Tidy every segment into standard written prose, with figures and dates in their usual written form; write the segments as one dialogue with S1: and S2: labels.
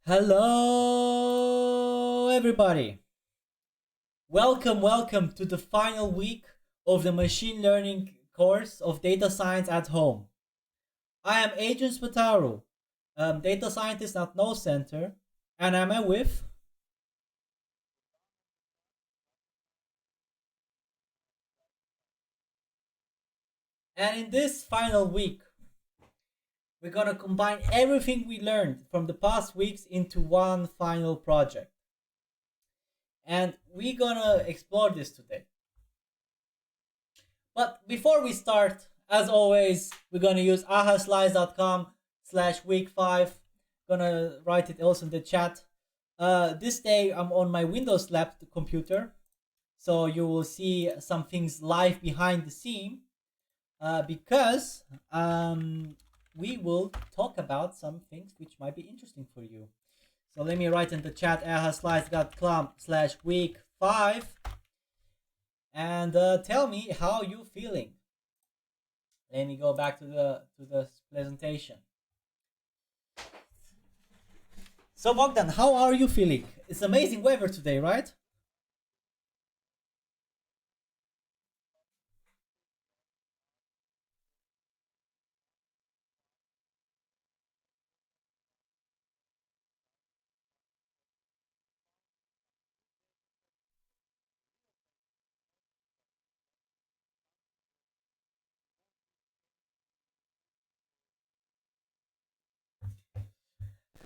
S1: Hello, everybody. Welcome to the final week of the machine learning course of data science at home. I am Adrian Spataru, data scientist at No Center, and I'm with. And in this final week, we're gonna combine everything we learned from the past weeks into one final project. And we're gonna explore this today. But before we start, as always, we're gonna use ahaslides.com/week5. Gonna write it also in the chat. This day I'm on my Windows lab computer, so you will see some things live behind the scene. Because we will talk about some things which might be interesting for you. So let me write in the chat ahaslides.com/week5 and tell me how you feeling. Let me go back to the presentation. So Bogdan, how are you feeling? It's amazing weather today, right?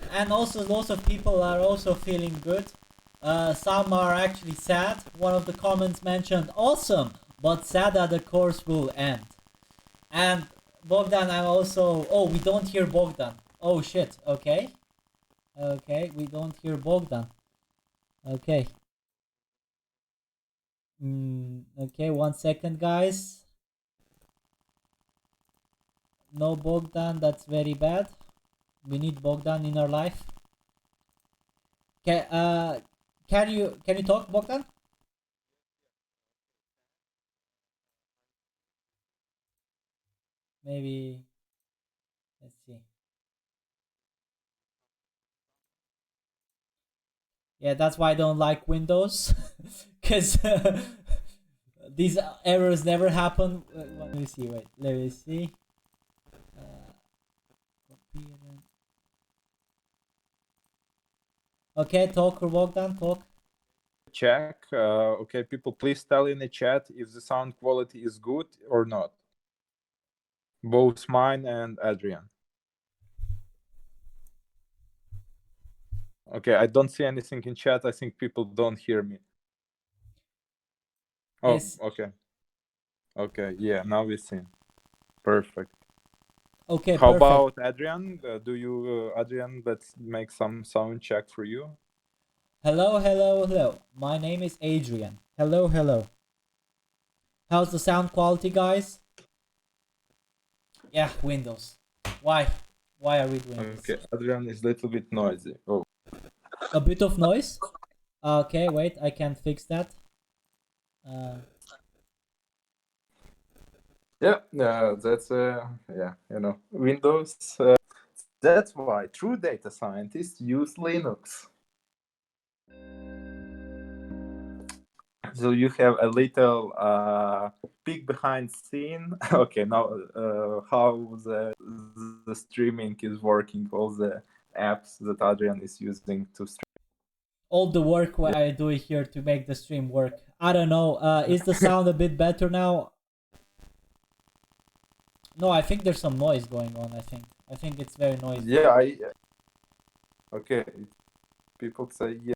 S1: And also lots of people are also feeling good. Some are actually sad. One of the comments mentioned awesome, but sad that the course will end. And Bogdan, I'm also. Oh, we don't hear Bogdan. Oh shit. Okay. Okay, we don't hear Bogdan. Okay. Okay, 1 second, guys. No Bogdan. That's very bad. We need Bogdan in our life. Can you talk, Bogdan? Maybe. Let's see. Yeah, that's why I don't like Windows, because these errors never happen. Let me see. Wait. Let me see. Copy and okay, talk, Bogdan. Talk.
S2: Check. Okay, people, please tell in the chat if the sound quality is good or not. Both mine and Adrian. Okay, I don't see anything in chat. I think people don't hear me. Oh,
S1: Yes.
S2: okay. Okay, yeah, now we see. Perfect.
S1: Okay,
S2: How
S1: perfect.
S2: about Adrian? Adrian, let's make some sound check for you.
S1: Hello. My name is Adrian. Hello. How's the sound quality, guys? Yeah, Windows. Why? Why are we doing this?
S2: Okay, Adrian is a little bit noisy. Oh.
S1: A bit of noise? Okay, wait, I can fix that.
S2: Yeah, that's Windows. That's why true data scientists use Linux. So you have a little peek behind scene. Okay, now how the streaming is working, all the apps that Adrian is using to stream.
S1: All the work what I do here to make the stream work. I don't know. Is the sound a bit better now? No, I think there's some noise going on. I think it's very noisy.
S2: Yeah, okay. People say yeah.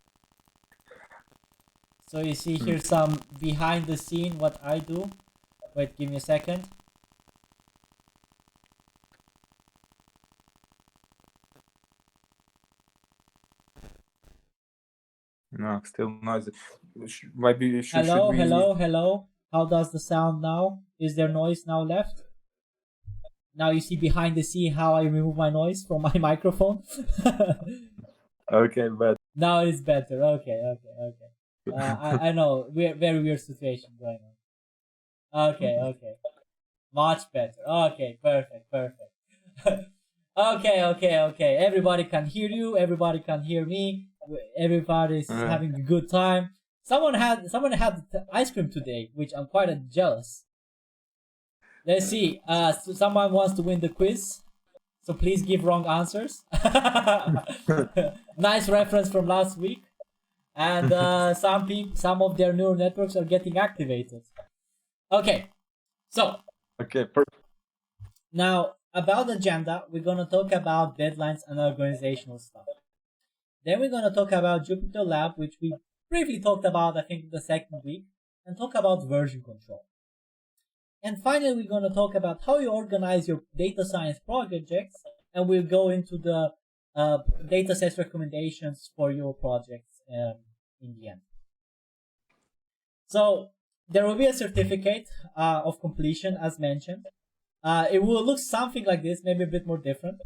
S1: So you see here some behind the scene what I do. Wait, give me a second.
S2: No, still noisy. Maybe should we...
S1: Hello. How does the sound now? Is there noise now left? Now you see behind the scene how I remove my noise from my microphone.
S2: Okay, but
S1: now it's better. Okay. I know. Very weird situation going on. Okay. Much better. Okay, perfect. Okay. Everybody can hear you. Everybody can hear me. Everybody's having a good time. Someone had ice cream today, which I'm quite jealous. Let's see. So someone wants to win the quiz, so please give wrong answers. Nice reference from last week. And some of their neural networks are getting activated. Okay, so
S2: Okay, perfect.
S1: now about the agenda, we're gonna talk about deadlines and organizational stuff. Then we're gonna talk about JupyterLab, which we briefly talked about, I think, the second week, and talk about version control. And finally, we're gonna talk about how you organize your data science projects, and we'll go into the dataset recommendations for your projects in the end. So there will be a certificate of completion, as mentioned. It will look something like this, maybe a bit more different.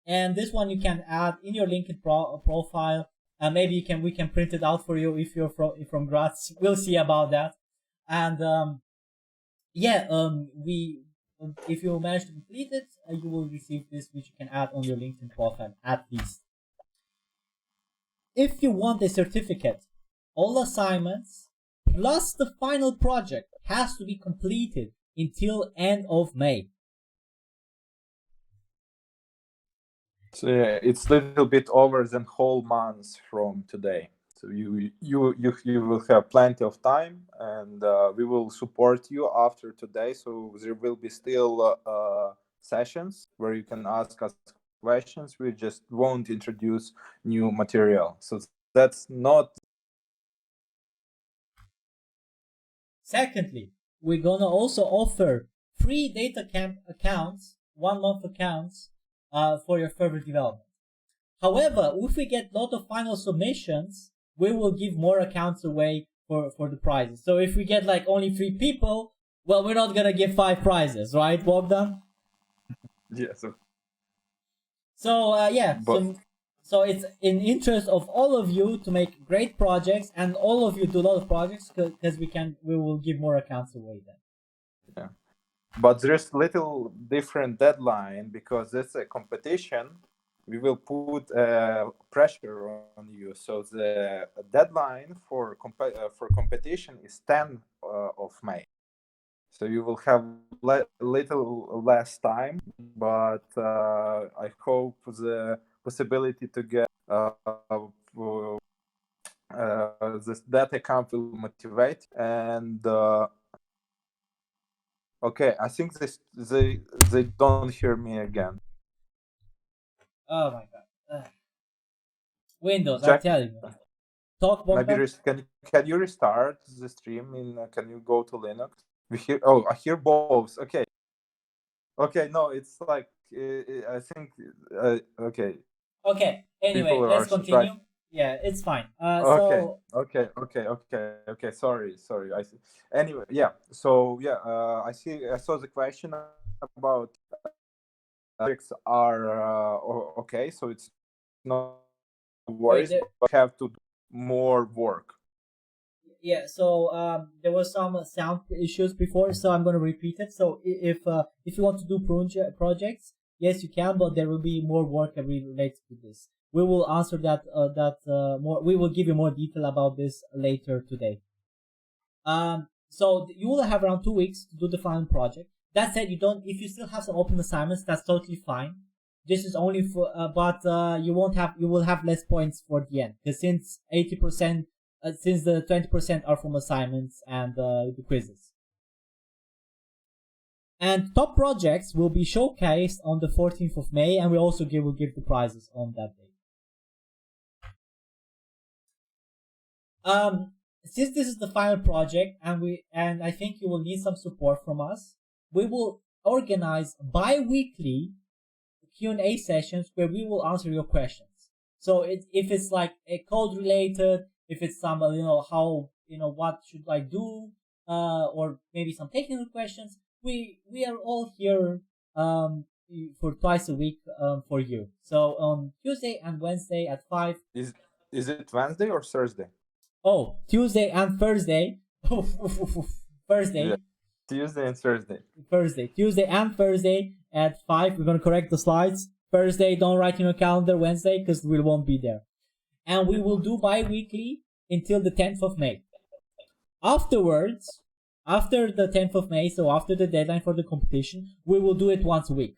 S1: And this one you can add in your LinkedIn profile. Maybe we can print it out for you if you're from Graz. We'll see about that. And if you manage to complete it, you will receive this, which you can add on your LinkedIn profile at least. If you want a certificate, all assignments plus the final project has to be completed until end of May.
S2: So yeah, it's a little bit over than whole month from today. So you will have plenty of time, and we will support you after today. So there will be still sessions where you can ask us questions. We just won't introduce new material. So that's not.
S1: Secondly, we're gonna also offer free DataCamp accounts, 1 month accounts, for your further development. However, if we get a lot of final submissions, we will give more accounts away for the prizes. So if we get like only 3 people, well, we're not gonna give 5 prizes, right, Bogdan?
S2: Yes.
S1: So it's in interest of all of you to make great projects, and all of you do a lot of projects because we will give more accounts away then.
S2: Yeah, but there's little different deadline because it's a competition. We will put pressure on you. So the deadline for competition is 10 of May. So you will have little less time, but I hope the possibility to get that account will motivate. And okay, I think they don't hear me again.
S1: Oh my god. Windows, I'm telling you. Talk,
S2: Maybe can you restart the stream? Can you go to Linux? I hear both. Okay, no, it's like I think okay.
S1: Okay. Anyway, let's continue. Right. Yeah, it's fine.
S2: Okay. Sorry. I see. Anyway, yeah. So yeah, I saw the question about projects are okay. So it's not worries, but have to do more work.
S1: Yeah. So there was some sound issues before, so I'm going to repeat it. So if you want to do projects, yes, you can, but there will be more work related to this. We will answer that more. We will give you more detail about this later today. So you will have around 2 weeks to do the final project. That said, if you still have some open assignments, that's totally fine. This is only for, you will have less points for the end, because since 80%, since the 20% are from assignments and the quizzes. And top projects will be showcased on the 14th of May, and we also will give the prizes on that day. Since this is the final project, and I think you will need some support from us, we will organize bi-weekly Q&A sessions where we will answer your questions. So if it's like a code related, if it's some what should I do, or maybe some technical questions, we are all here for twice a week for you. So on Tuesday and Wednesday at 5.
S2: Is it Wednesday or Thursday?
S1: Oh, Tuesday and Thursday. Thursday. Yeah.
S2: Tuesday and Thursday.
S1: Tuesday and Thursday at 5. We're gonna correct the slides. Thursday, don't write in your calendar Wednesday because we won't be there. And we will do bi-weekly until the 10th of May. Afterwards, after the 10th of May, so after the deadline for the competition, we will do it once a week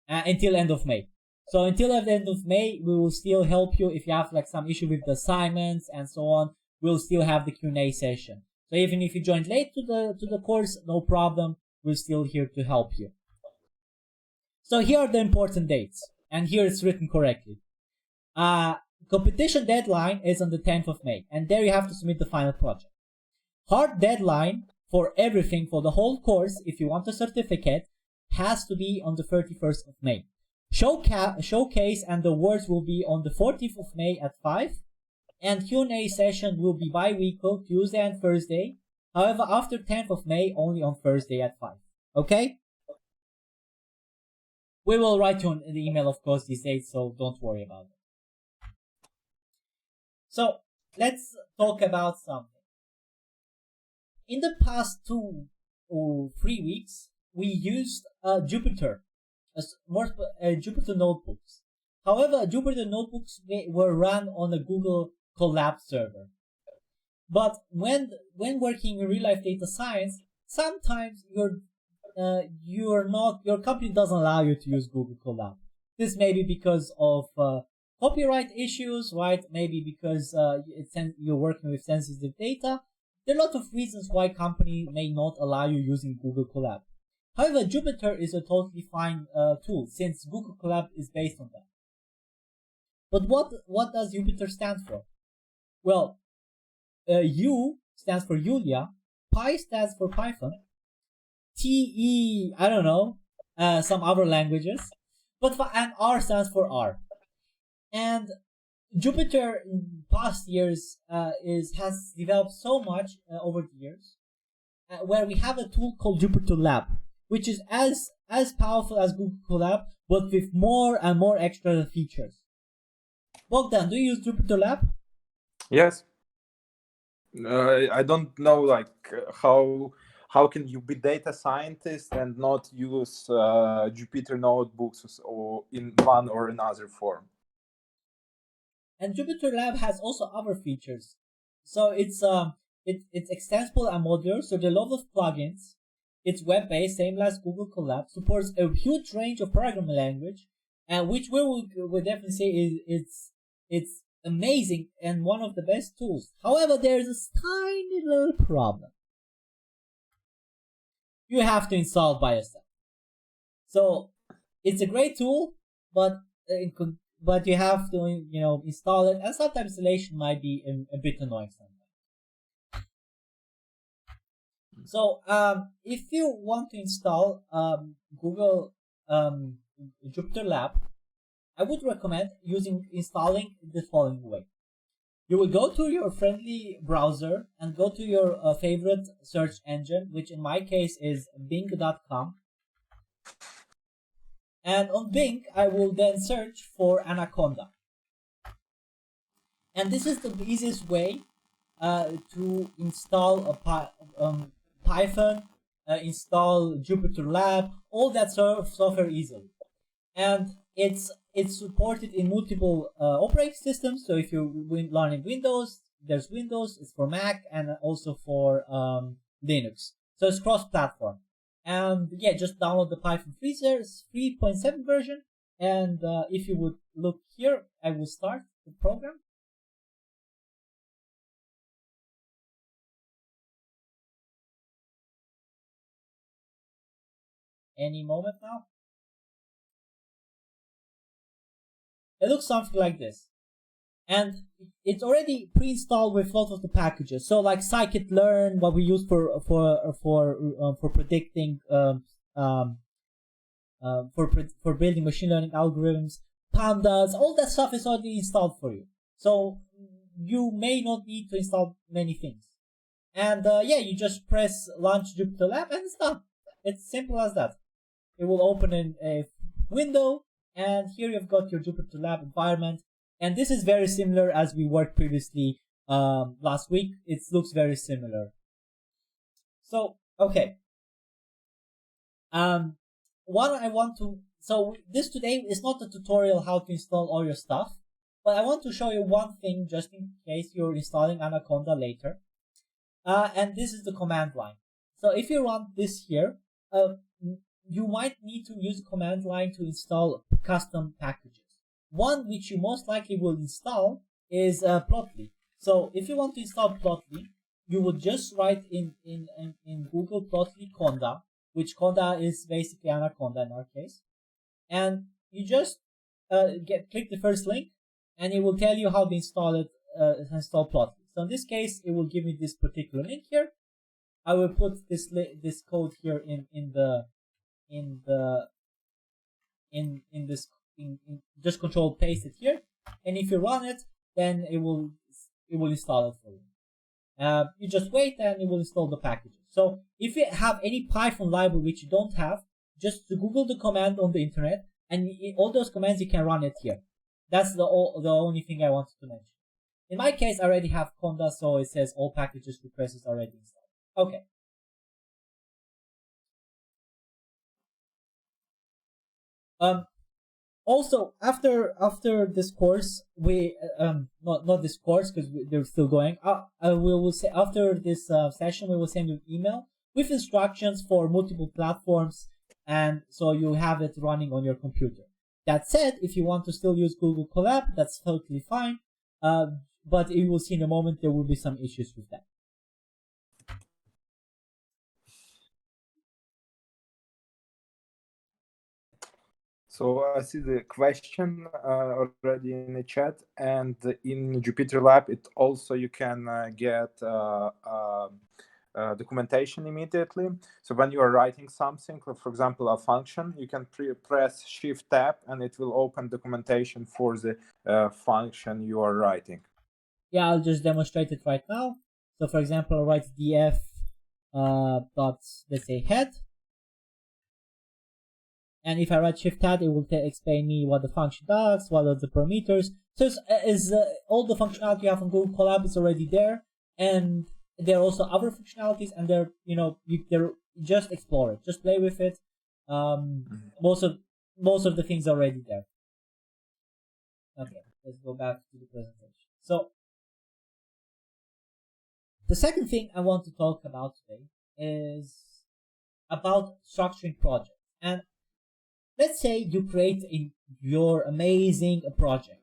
S1: until end of May. So until the end of May, we will still help you if you have like some issue with the assignments and so on. We'll still have the Q&A session. So even if you joined late to the course, no problem. We're still here to help you. So here are the important dates, and here it's written correctly. Competition deadline is on the 10th of May, and there you have to submit the final project. Hard deadline for everything, for the whole course, if you want a certificate, has to be on the 31st of May. Showcase and the awards will be on the 14th of May at 5, and Q&A session will be bi-weekly, Tuesday and Thursday. However, after 10th of May, only on Thursday at 5. Okay? We will write you on the email, of course, these dates, so don't worry about it. So, let's talk about something. In the past 2 or 3 weeks, we used Jupyter notebooks. However, Jupyter notebooks were run on a Google Collab server. But when working in real life data science, sometimes your company doesn't allow you to use Google Collab. This may be because of copyright issues, right? Maybe because you're working with sensitive data. There are a lot of reasons why company may not allow you using Google Collab. However, Jupyter is a totally fine tool since Google Collab is based on that. But what does Jupyter stand for? Well, U stands for Julia, Pi stands for Python, I don't know, some other languages, and R stands for R. And Jupyter in past years has developed so much over the years, where we have a tool called JupyterLab, which is as powerful as Google Colab, but with more and more extra features. Bogdan, do you use JupyterLab?
S2: Yes. I don't know, like how can you be data scientist and not use Jupyter notebooks or in one or another form?
S1: And JupyterLab has also other features. So it's extensible and modular, so there are a lot of plugins. It's web-based, same as Google Colab, supports a huge range of programming language, and which we will definitely say it's amazing and one of the best tools. However, there's a tiny little problem. You have to install it by yourself. So it's a great tool, but you have to install it, and sometimes installation might be a bit annoying sometimes. So if you want to install Google JupyterLab, I would recommend installing the following way. You will go to your friendly browser and go to your favorite search engine, which in my case is bing.com. And on Bing, I will then search for Anaconda. And this is the easiest way to install Python, install JupyterLab, all that sort of software easily. And it's supported in multiple operating systems. So if you're learning Windows, there's Windows. It's for Mac and also for Linux. So it's cross-platform. And yeah, just download the Python 3.7 version. And if you would look here, I will start the program. Any moment now. It looks something like this. And it's already pre-installed with lots of the packages. So like scikit-learn, what we use for predicting, for building machine learning algorithms, pandas, all that stuff is already installed for you. So you may not need to install many things. And yeah, you just press launch JupyterLab and it's done. It's simple as that. It will open in a window, and here you've got your JupyterLab environment. And this is very similar as we worked previously last week. It looks very similar. So, okay. What I want to So this today is not a tutorial how to install all your stuff, but I want to show you one thing just in case you're installing Anaconda later. And this is the command line. So if you run this here, you might need to use the command line to install custom packages. One which you most likely will install is Plotly. So if you want to install Plotly, you would just write in Google Plotly Conda, which Conda is basically Anaconda in our case, and you just click the first link, and it will tell you how to install it, install Plotly. So in this case, it will give me this particular link here. I will put this code here in just control paste it here, and if you run it, then it will install it for you. You just wait and it will install the packages. So if you have any Python library which you don't have, just Google the command on the internet, and all those commands you can run it here. That's the only thing I wanted to mention. In my case, I already have Conda, so it says all packages requested already installed. Okay. Also, after this course, we not this course because they're still going. We will say after this session, we will send you an email with instructions for multiple platforms, and so you have it running on your computer. That said, if you want to still use Google Collab, that's totally fine. But you will see in a moment there will be some issues with that.
S2: So I see the question already in the chat, and in JupyterLab, it also you can get documentation immediately. So when you are writing something, for example, a function, you can press Shift Tab, and it will open documentation for the function you are writing.
S1: Yeah, I'll just demonstrate it right now. So for example, I'll write df dot, let's say, head. And if I write Shift Tab, it will explain me what the function does, what are the parameters. So all the functionality you have on Google Colab is already there, and there are also other functionalities, and they're just explore it, just play with it. Most of the things are already there. Okay, let's go back to the presentation. So the second thing I want to talk about today is about structuring projects. And let's say you create your amazing project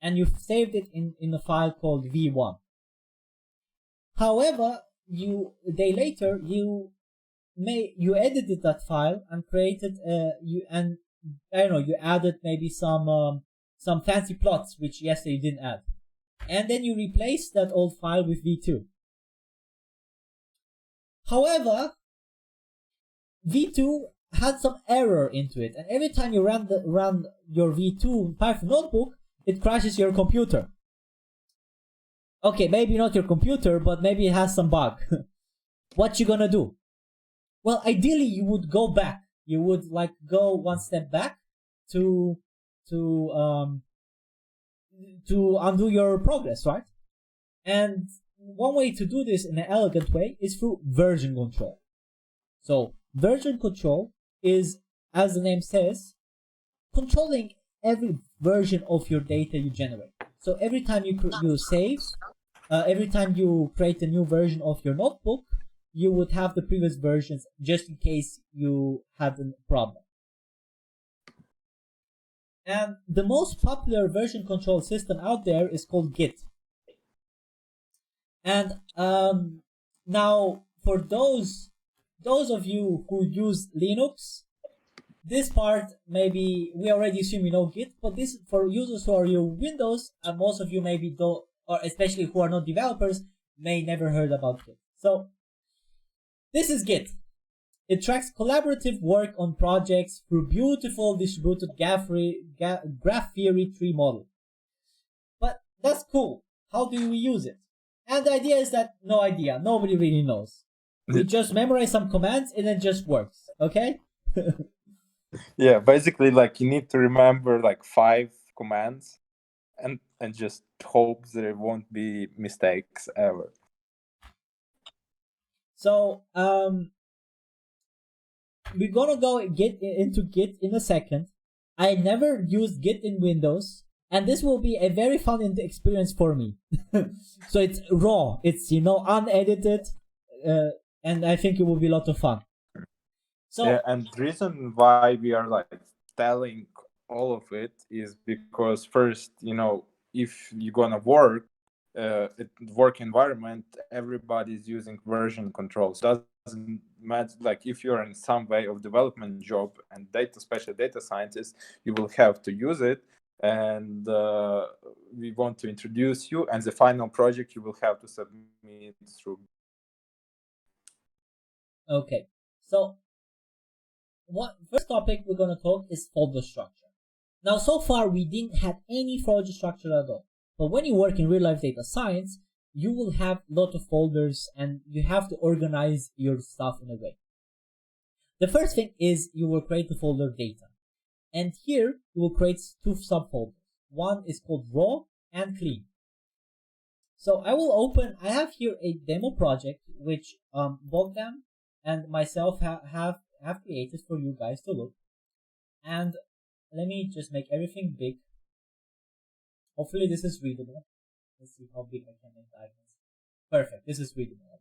S1: and you've saved it in a file called v1. However, a day later you edited that file and created you added maybe some fancy plots which yesterday you didn't add, and then you replace that old file with v2. However, v2 had some error into it, and every time you run your v2 Python notebook, it crashes your computer. Okay, maybe not your computer, but maybe it has some bug. What you gonna do? Well, ideally you would go back. You would go one step back to undo your progress, right? And one way to do this in an elegant way is through version control. So version control is, as the name says, controlling every version of your data you generate. So every time you save, every time you create a new version of your notebook, you would have the previous versions just in case you had a problem. And the most popular version control system out there is called Git. And now for those of you who use Linux, this part maybe we already assume you know Git, but this for users who are using Windows, and most of you maybe don't, or especially who are not developers, may never heard about Git. So this is Git. It tracks collaborative work on projects through beautiful distributed graph theory tree model. But that's cool. How do we use it? And the idea is that no idea. Nobody really knows. We just memorize some commands and it just works. Okay?
S2: Yeah, basically, you need to remember 5 commands and just hope there won't be mistakes ever.
S1: So we're gonna go into Git in a second, I never used Git in Windows, and this will be a very fun experience for me. So it's raw, it's unedited, and I think it will be a lot of fun. So
S2: yeah, and the reason why we are like telling all of it is because first, if you're gonna work work environment, everybody's using version control. So doesn't matter, like if you're in some way of development job and special data scientist, you will have to use it. And we want to introduce you, and the final project you will have to submit through.
S1: okay, so first topic we're going to talk is folder structure. Now, so far we didn't have any folder structure at all, but when you work in real life data science, you will have a lot of folders and you have to organize your stuff in a way. The first thing is you will create the folder data, and here you will create two subfolders. One is called raw and clean. So I have here a demo project which Bogdan and myself have created for you guys to look. And let me just make everything big. Hopefully this is readable. Let's see how big I can make the icons. Perfect, this is readable.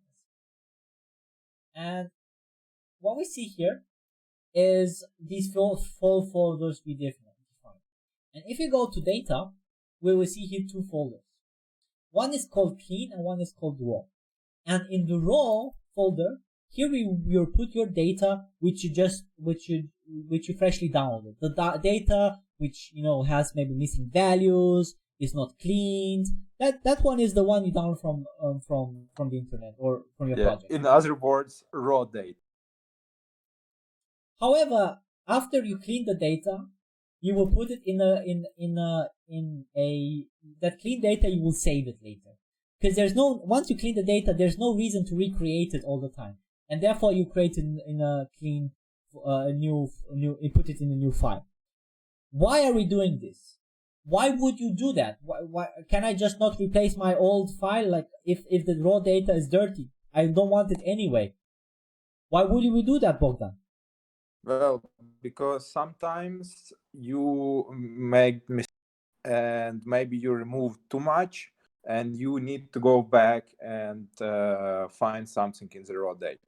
S1: And what we see here is these full folders we defined. And if you go to data, we will see here two folders. One is called clean and one is called raw. And in the raw folder, here you put your data which you freshly downloaded. The data which has maybe missing values, is not cleaned. That one is the one you download from the internet or from your project.
S2: In other words, raw data.
S1: However, after you clean the data, you will put it that clean data, you will save it later. Because once you clean the data, there's no reason to recreate it all the time. And therefore you create it in a clean, you put it in a new file. Why are we doing this? Why would you do that? Why can I just not replace my old file? Like if the raw data is dirty, I don't want it anyway. Why would we do that, Bogdan?
S2: Well, because sometimes you make mistakes and maybe you remove too much, and you need to go back and find something in the raw data.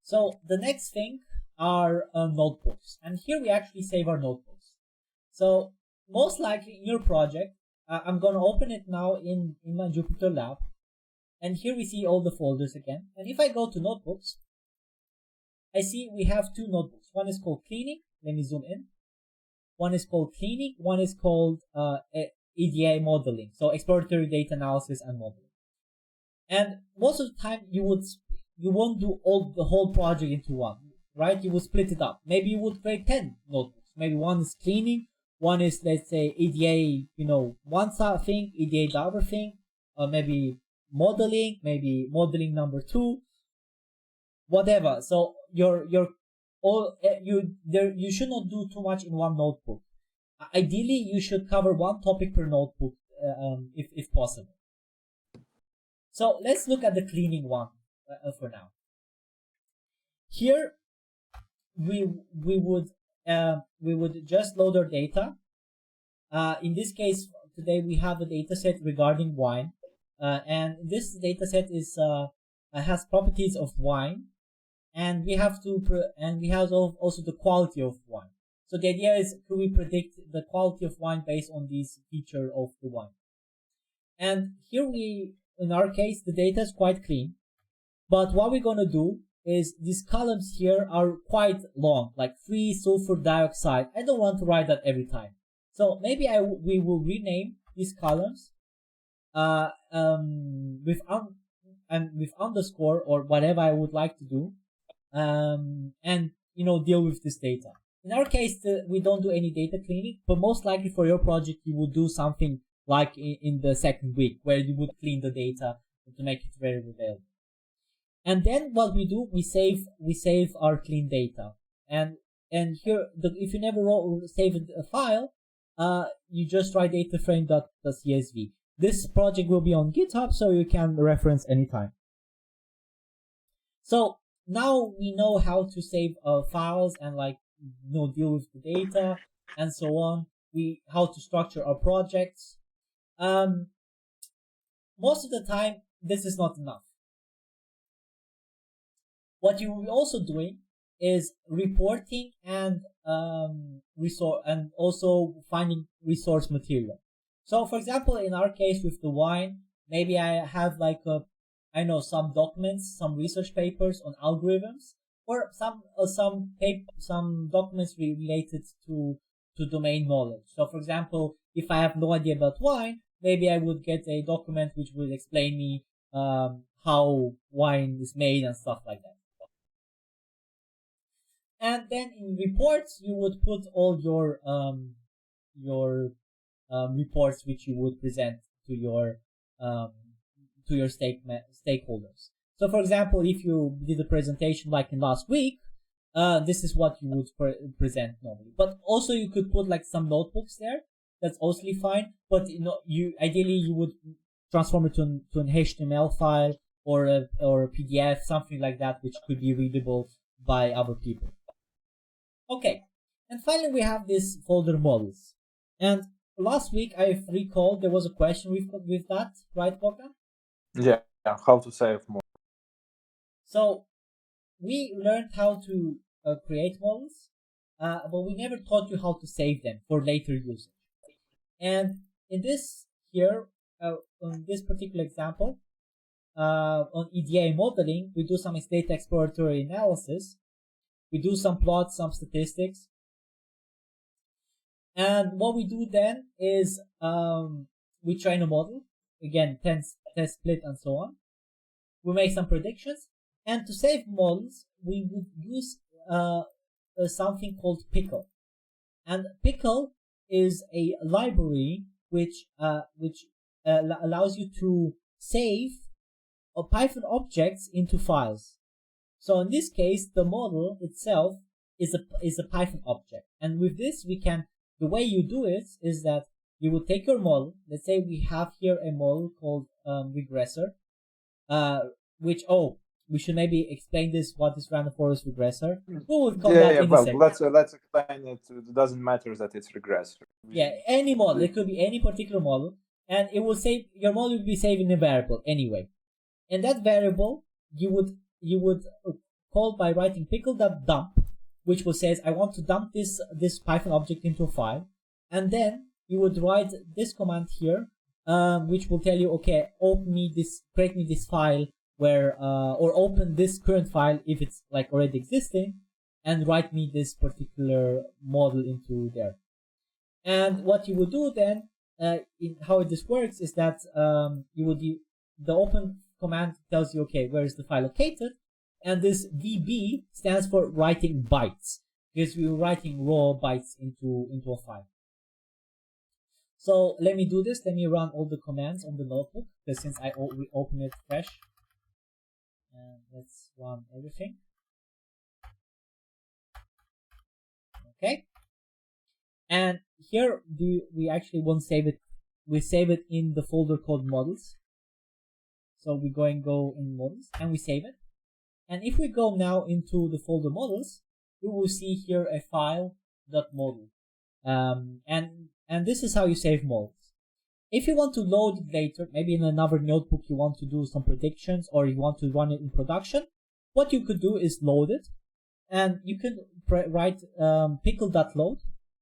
S1: So the next thing are notebooks, and here we actually save our notebooks. So most likely in your project, I'm going to open it now in my JupyterLab, and here we see all the folders again. And if I go to notebooks, I see we have two notebooks. One is called cleaning. Let me zoom in. One is called cleaning. One is called EDA modeling. So exploratory data analysis and modeling. And most of the time you won't do the whole project into one, right? You will split it up. Maybe you would create 10 notebooks. Maybe one is cleaning. One is, let's say, EDA, one thing, EDA the other thing, maybe modeling number 2, whatever. So you should not do too much in one notebook. Ideally, you should cover one topic per notebook, if possible. So let's look at the cleaning one for now. Here, we would just load our data. In this case, today we have a data set regarding wine, and this data set has properties of wine, and we have also the quality of wine. So the idea is, could we predict the quality of wine based on this feature of the wine? And here in our case, the data is quite clean, but what we're gonna do is these columns here are quite long, like free sulfur dioxide. I don't want to write that every time. So maybe we will rename these columns with underscore or whatever I would like to do, and deal with this data. In our case, we don't do any data cleaning, but most likely for your project you would do something like in the second week, where you would clean the data to make it very available. And then what we do, we save our clean data. And here, if you never save a file, you just write dataframe.csv. This project will be on GitHub, so you can reference anytime. So now we know how to save files and like deal with the data and so on. How to structure our projects. Most of the time, this is not enough. What you will be also doing is reporting and also finding resource material. So, for example, in our case with the wine, maybe I have like some documents, some research papers on algorithms, or some documents related to domain knowledge. So, for example, if I have no idea about wine, maybe I would get a document which would explain me how wine is made and stuff like that. And then in reports, you would put all your reports which you would present to your stakeholders. So, for example, if you did a presentation like in last week, this is what you would present normally. But also you could put like some notebooks there. That's also fine. But ideally you would transform it to an HTML file or a PDF, something like that, which could be readable by other people. Okay, and finally we have this folder models. And last week, I recall there was a question with that, right, Bogdan?
S2: Yeah, how to save more.
S1: So we learned how to create models, but we never taught you how to save them for later usage. And in this here, on this particular example, on EDA modeling, we do some data exploratory analysis. We do some plots, some statistics. And what we do then is we train a model, again, test split and so on. We make some predictions. And to save models, we would use something called Pickle. And Pickle is a library which allows you to save Python objects into files. So in this case, the model itself is a Python object. And with this, the way you do it is that you would take your model. Let's say we have here a model called regressor, we should maybe explain what is random forest regressor. We will come back in a second.
S2: Let's explain it. It doesn't matter that it's regressor.
S1: Yeah, any model. It could be any particular model, and it will save your model will be saved in a variable anyway. And that variable you would call by writing pickle.dump, which will say I want to dump this Python object into a file, and then you would write this command here, which will tell you, okay, create me this file or open this current file if it's like already existing, and write me this particular model into there. And what you would do then, how this works is that the open command tells you, okay, where is the file located? And this VB stands for writing bytes, because we're writing raw bytes into a file. So let me do this. Let me run all the commands on the notebook, because since I open it fresh, and let's run everything. Okay. And here we actually won't save it. We save it in the folder called models. So we go in models and we save it. And if we go now into the folder models, we will see here a file.model. And this is how you save models. If you want to load it later, maybe in another notebook you want to do some predictions or you want to run it in production, what you could do is load it. And you can write pickle.load,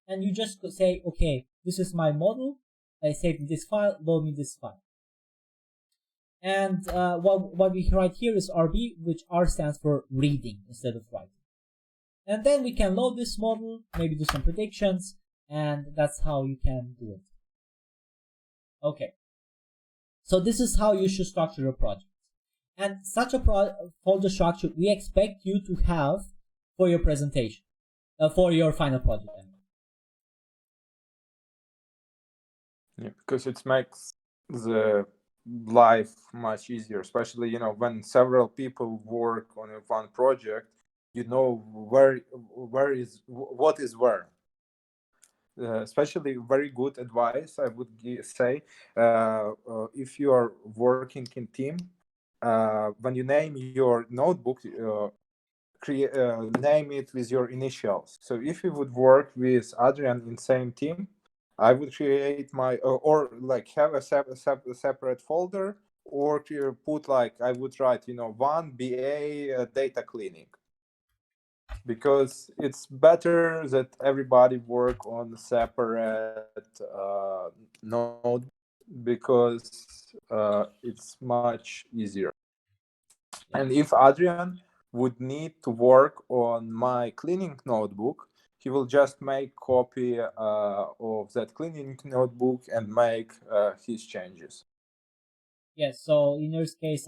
S1: and you just say, okay, this is my model. I saved this file, load me this file. And what we write here is RB, which R stands for reading instead of writing. And then we can load this model, maybe do some predictions, and that's how you can do it. Okay. So this is how you should structure your project. And such a folder structure we expect you to have for your presentation, for your final project.
S2: Yeah, because it makes the life much easier, especially when several people work on one project. What is where. Especially very good advice I would say if you are working in team, when you name your notebook, name it with your initials. So if you would work with Adrian in same team, I would create my or like have a separate folder, or put like I would write 1 BA data cleaning, because it's better that everybody work on separate node, because it's much easier. And if Adrian would need to work on my cleaning notebook, he will just make copy of that cleaning notebook and make his changes.
S1: Yes. So in your case,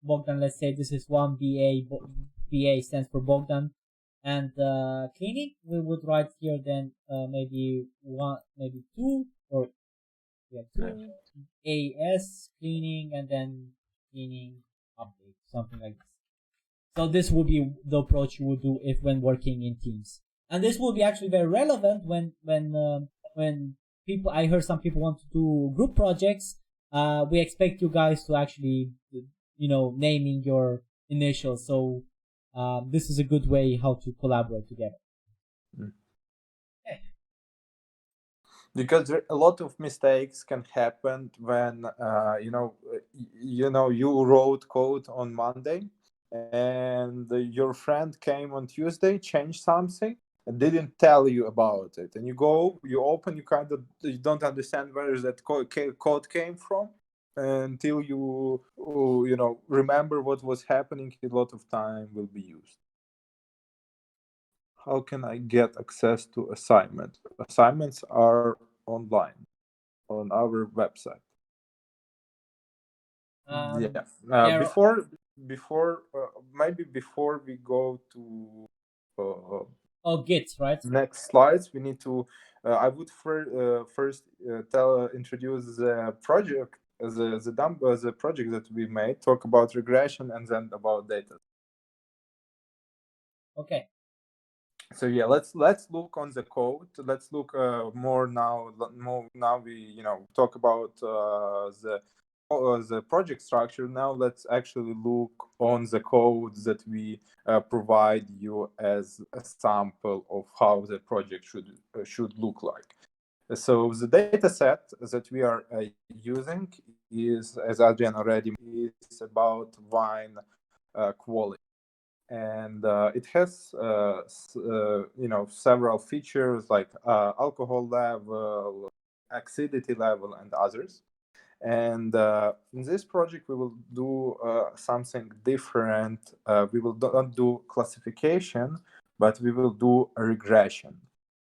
S1: Bogdan, let's say this is one BA. BA stands for Bogdan, and cleaning we would write here then maybe one, maybe two, or two AS cleaning, and then cleaning update, something like this. So this would be the approach you would do if when working in teams, and this will be actually very relevant when people. I heard some people want to do group projects. We expect you guys to actually, naming your initials. So this is a good way how to collaborate together. Okay.
S2: Because a lot of mistakes can happen when you wrote code on Monday, and your friend came on Tuesday, changed something, and didn't tell you about it. And you open, you don't understand where that code came from until you remember what was happening. A lot of time will be used. How can I get access to assignments? Assignments are online on our website. Before we go to
S1: Git, right?
S2: next slides, we need to I would first introduce the project, the project that we made, talk about regression, and then about data.
S1: Okay.
S2: So yeah, let's look on the code. Let's look more now. Now we talk about the project structure. Now let's actually look on the code that we provide you as a sample of how the project should look like. So the data set that we are using is, as Adrian already, is about wine quality. And it has several features like alcohol level, acidity level, and others. And in this project we will do something different. We will not do classification, but we will do a regression.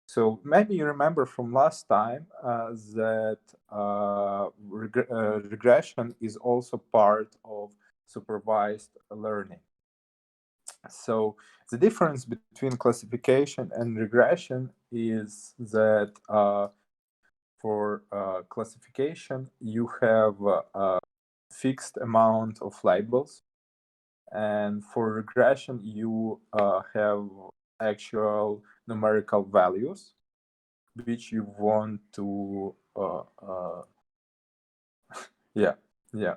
S2: So maybe you remember from last time that regression is also part of supervised learning. So the difference between classification and regression is that for classification, you have a fixed amount of labels, and for regression, you have actual numerical values, which you want to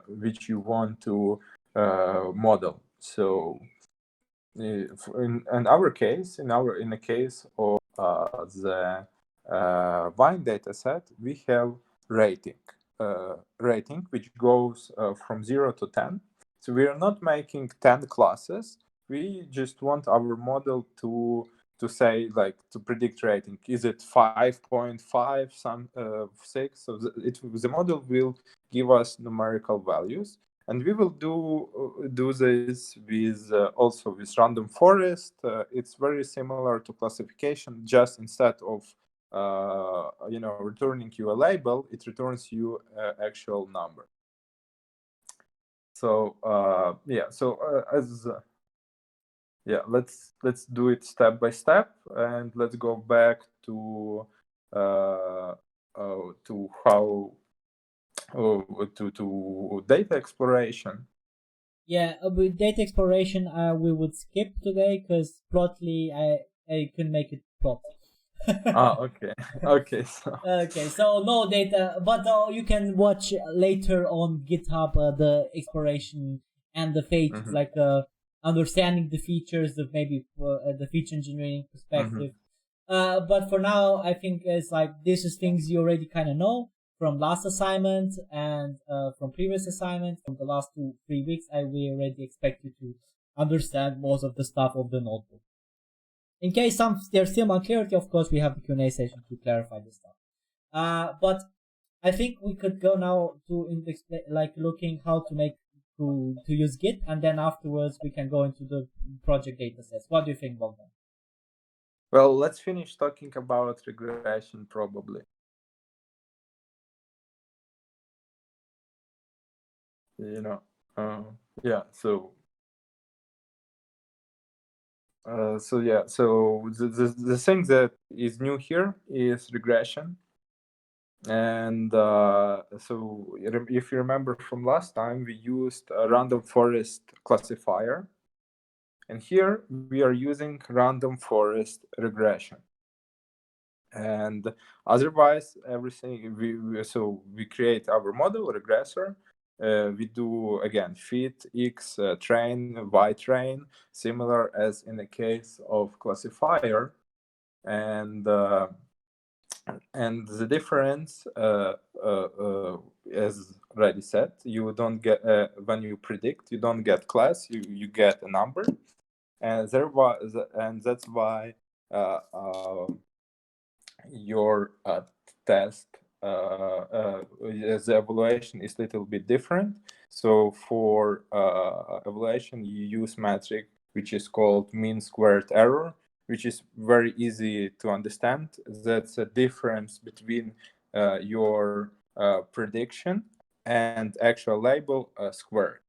S2: which you want to model. So in our case, in the case of the wine data set, we have rating which goes from 0 to 10. So we are not making 10 classes. We just want our model to say, like, to predict rating. Is it 5.5, some 6? So the model will give us numerical values. And we will do this with also with random forest. It's very similar to classification. Just instead of returning you a label, it returns you an actual number. So let's do it step by step, and let's go back to how. To data exploration.
S1: Yeah, with data exploration, we would skip today because plotly I couldn't make it plot.
S2: Okay.
S1: Okay, so no data, but you can watch later on GitHub the exploration and the fate, like understanding the features of maybe the feature engineering perspective. But for now, I think it's like this is things you already kind of know from last assignment and from previous assignment from the last 2-3 weeks. We already expect you to understand most of the stuff of the notebook. In case there's still unclarity, of course, we have the Q&A session to clarify this stuff. But I think we could go now to looking how to make to use Git, and then afterwards we can go into the project data sets. What do you think, Bogdan?
S2: Well, let's finish talking about regression probably. Yeah, so the thing that is new here is regression. And so if you remember from last time, we used a random forest classifier. And here we are using random forest regression. And otherwise, everything, we create our model regressor. We do, again, fit, X, train, Y train, similar as in the case of classifier. And the difference, as already said, you don't get, when you predict, you don't get class, you get a number. And that's why your test, the evaluation is a little bit different. So for evaluation, you use metric which is called mean squared error, which is very easy to understand. That's a difference between your prediction and actual label squared.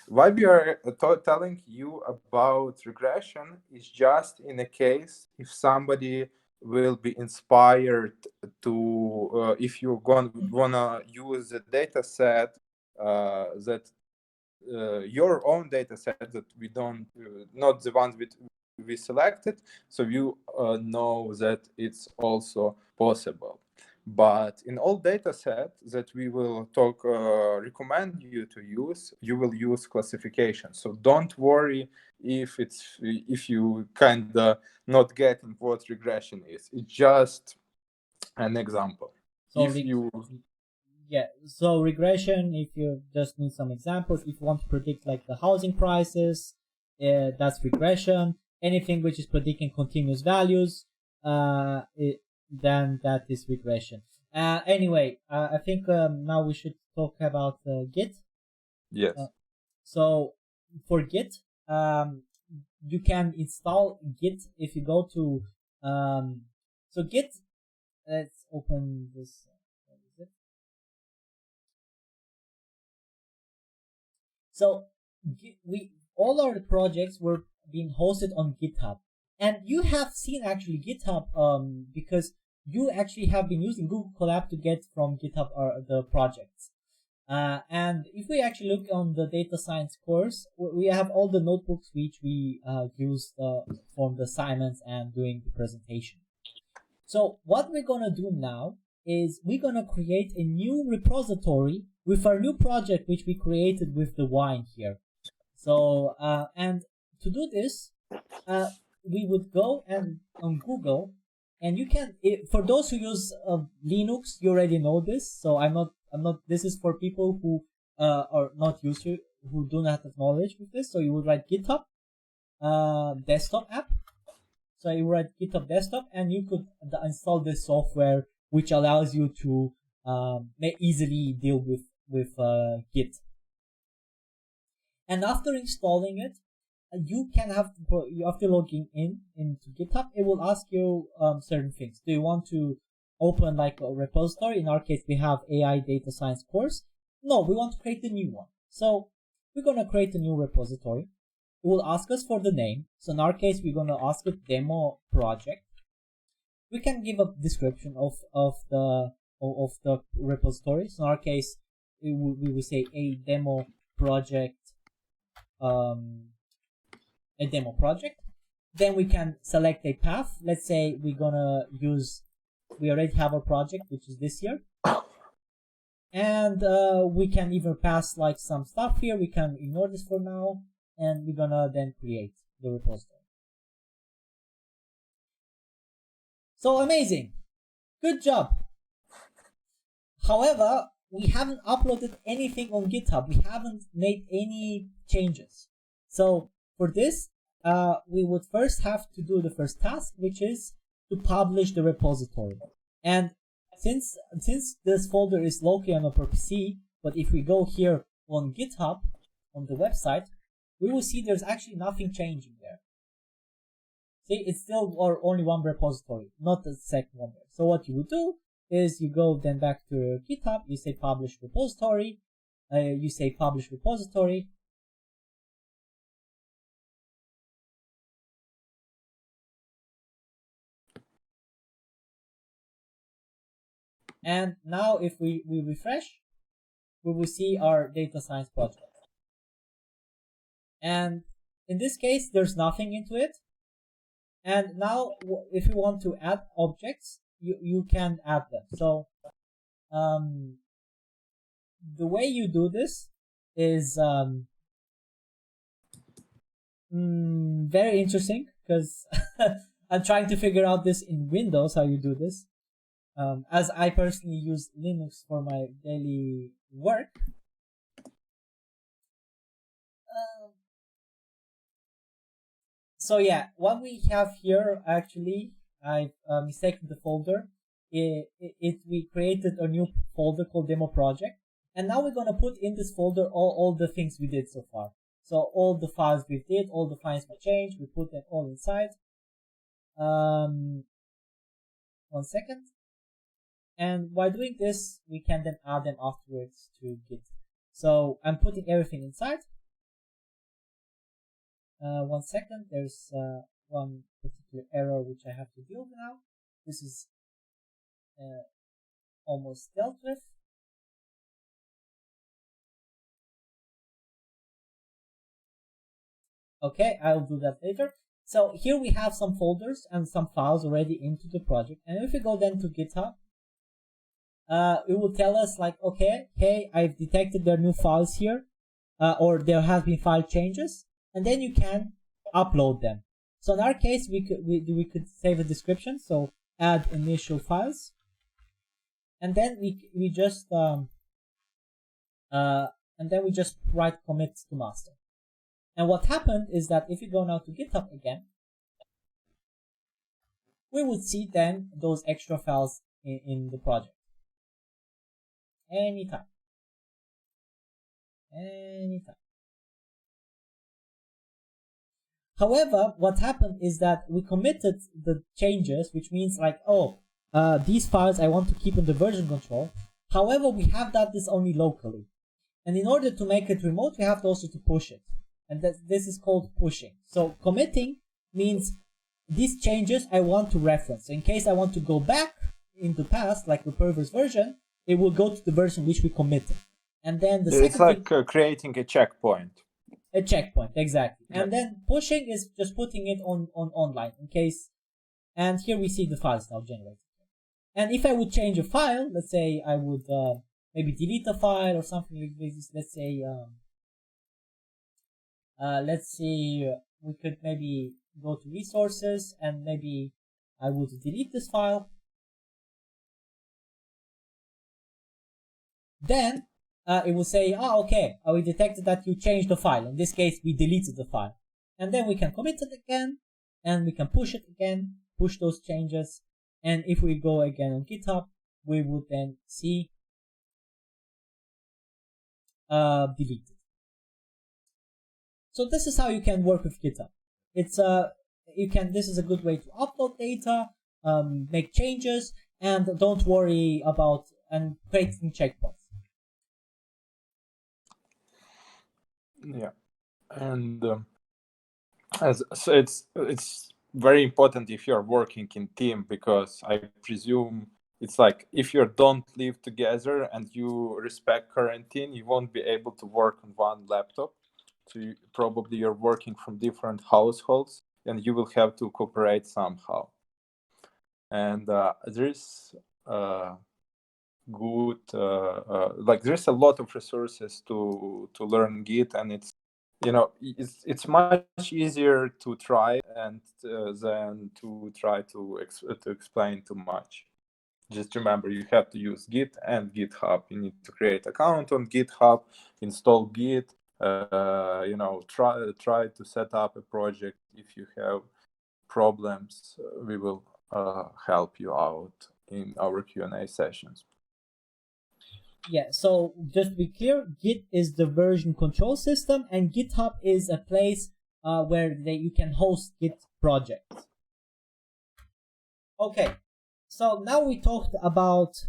S2: Why we are telling you about regression is just in a case if somebody will be inspired to, if you're wanna use a data set that your own data set that we don't, not the ones we selected, so you know that it's also possible. But in all data sets that we will recommend you to use, you will use classification. So don't worry if you kind of not getting what regression is. It's just an example.
S1: So so regression, if you just need some examples, if you want to predict like the housing prices, that's regression. Anything which is predicting continuous values, then that is regression. Anyway, I think now we should talk about Git.
S2: Yes.
S1: So for Git, you can install Git if you go to so Git. Let's open this. What is it? So all our projects were being hosted on GitHub. And you have seen actually GitHub because you actually have been using Google Collab to get from GitHub the projects. And if we actually look on the data science course, we have all the notebooks which we used for the assignments and doing the presentation. So what we're gonna do now is we're gonna create a new repository with our new project which we created with the wine here. So and to do this, we would go and on Google, and you can, for those who use Linux, you already know this. So I'm not. This is for people who are not used to, who do not have knowledge with this. So you would write GitHub desktop app. So you write GitHub desktop, and you could install this software, which allows you to easily deal with Git. And after installing it, you can after logging into GitHub, it will ask you certain things. Do you want to open like a repository? In our case, we have AI data science course. No, we want to create a new one. So we're gonna create a new repository. It will ask us for the name. So in our case, we're gonna ask it demo project. We can give a description of the repository. So in our case, we will say a demo project. A demo project. Then we can select a path. Let's say we already have a project, which is this year. And we can either pass like some stuff here. We can ignore this for now. and we're gonna then create the repository. So amazing, good job. However, we haven't uploaded anything on GitHub. We haven't made any changes. So for this, we would first have to do the first task, which is to publish the repository. And since this folder is located on a PC, but if we go here on GitHub, on the website, we will see there's actually nothing changing there. See, it's still only one repository, not the second one there. So what you would do is you go then back to GitHub, you say publish repository, you say publish repository, and now if we refresh, we will see our data science project. And in this case, there's nothing into it. And now if you want to add objects, you can add them. So the way you do this is very interesting, because I'm trying to figure out this in Windows, how you do this. As I personally use Linux for my daily work. So yeah, what we have here, actually, I've mistaken the folder. We created a new folder called demo project, and now we're gonna put in this folder all the things we did so far. So all the files we did, all the files we changed, we put them all inside. 1 second. And by doing this, we can then add them afterwards to Git. So I'm putting everything inside. 1 second, there's one particular error which I have to deal with now. This is almost dealt with. Okay, I'll do that later. So here we have some folders and some files already into the project. And if we go then to GitHub, it will tell us like, okay, hey, I've detected there are new files here, or there have been file changes, and then you can upload them. So in our case, we could save a description. So add initial files, and then we just write commit to master. And what happened is that if you go now to GitHub again, we would see then those extra files in the project. Anytime. However, what happened is that we committed the changes, which means like, these files I want to keep in the version control. However, we have this only locally. And in order to make it remote, we have to also to push it. And this is called pushing. So committing means these changes I want to reference. So in case I want to go back into past, like the previous version, it will go to the version which we committed. And then
S2: it's like creating a checkpoint.
S1: A checkpoint, exactly. Yeah. And then pushing is just putting it on online in case. And here we see the files now generated. And if I would change a file, let's say I would maybe delete a file or something like this. Let's see, we could maybe go to resources and maybe I would delete this file. Then it will say, okay, we detected that you changed the file. In this case, we deleted the file. And then we can commit it again, and we can push it again, push those changes. And if we go again on GitHub, we would then see deleted. So this is how you can work with GitHub. This is a good way to upload data, make changes, and don't worry about and creating checkpoints.
S2: Yeah, and so it's very important if you're working in team, because I presume it's like if you don't live together and you respect quarantine, you won't be able to work on one laptop. So probably you're working from different households, and you will have to cooperate somehow. And there's there's a lot of resources to learn Git, and it's it's much easier to try and than to try to explain too much. Just remember, you have to use Git and GitHub. You need to create account on GitHub, install Git, try to set up a project. If you have problems, we will help you out in our Q&A sessions.
S1: Yeah, so just to be clear, Git is the version control system, and GitHub is a place where you can host Git projects. Okay, so now we talked about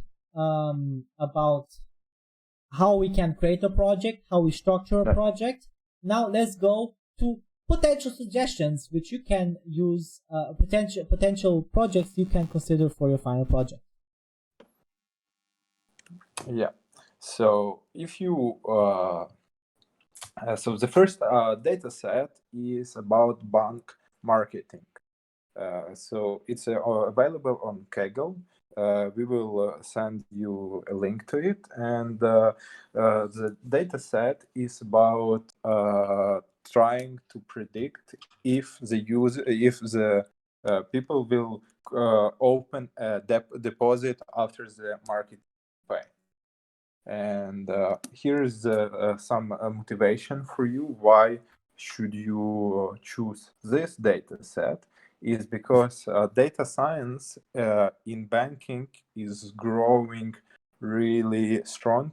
S1: how we can create a project, how we structure a project. Now let's go to potential suggestions which you can use, potential projects you can consider for your final project.
S2: Yeah. So if you so the first data set is about bank marketing. So it's available on Kaggle. We will send you a link to it, and the data set is about trying to predict if the people will open a deposit after the market campaign. And here's some motivation for you. Why should you choose this data set? Is because data science in banking is growing really strong.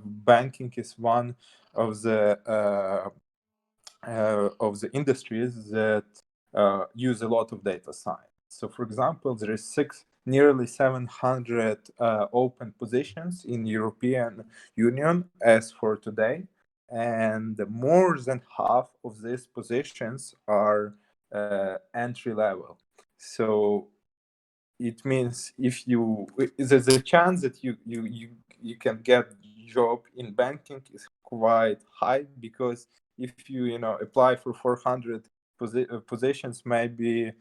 S2: Banking is one of the industries that use a lot of data science. So, for example, there is nearly 700 open positions in European Union as for today, and more than half of these positions are entry level. So it means if there's a chance that you can get job in banking is quite high, because if you apply for 400 positions, maybe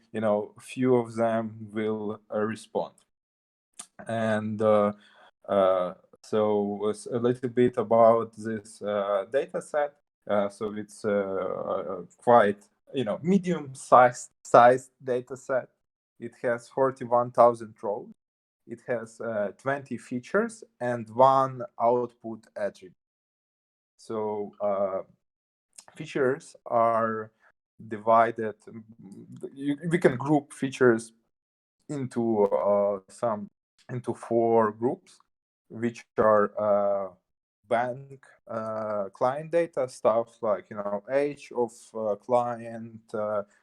S2: few of them will respond. And so a little bit about this data set. So it's quite medium-sized data set. It has 41,000 rows. It has 20 features and one output attribute. So features are divided. We can group features into four groups, which are bank client data stuff, like age of client,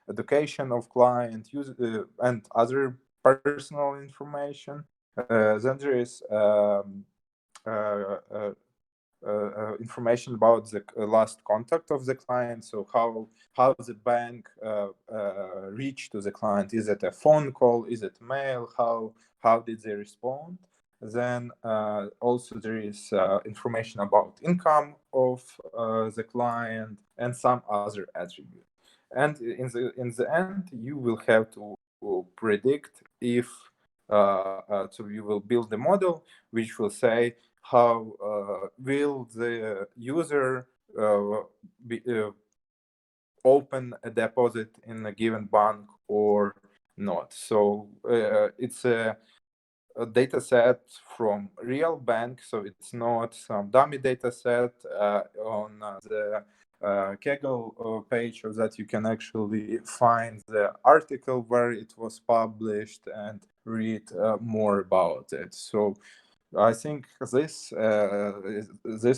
S2: education of client, and other personal information. Then there is information about the last contact of the client. So how the bank reached to the client. Is it a phone call? Is it mail? How did they respond? Then also there is information about income of the client and some other attributes. And in the end, you will have to predict if so you will build the model which will say how will the user open a deposit in a given bank or not. So it's a data set from real bank, so it's not some dummy data set on the Kaggle page, so that you can actually find the article where it was published and read more about it. So I think this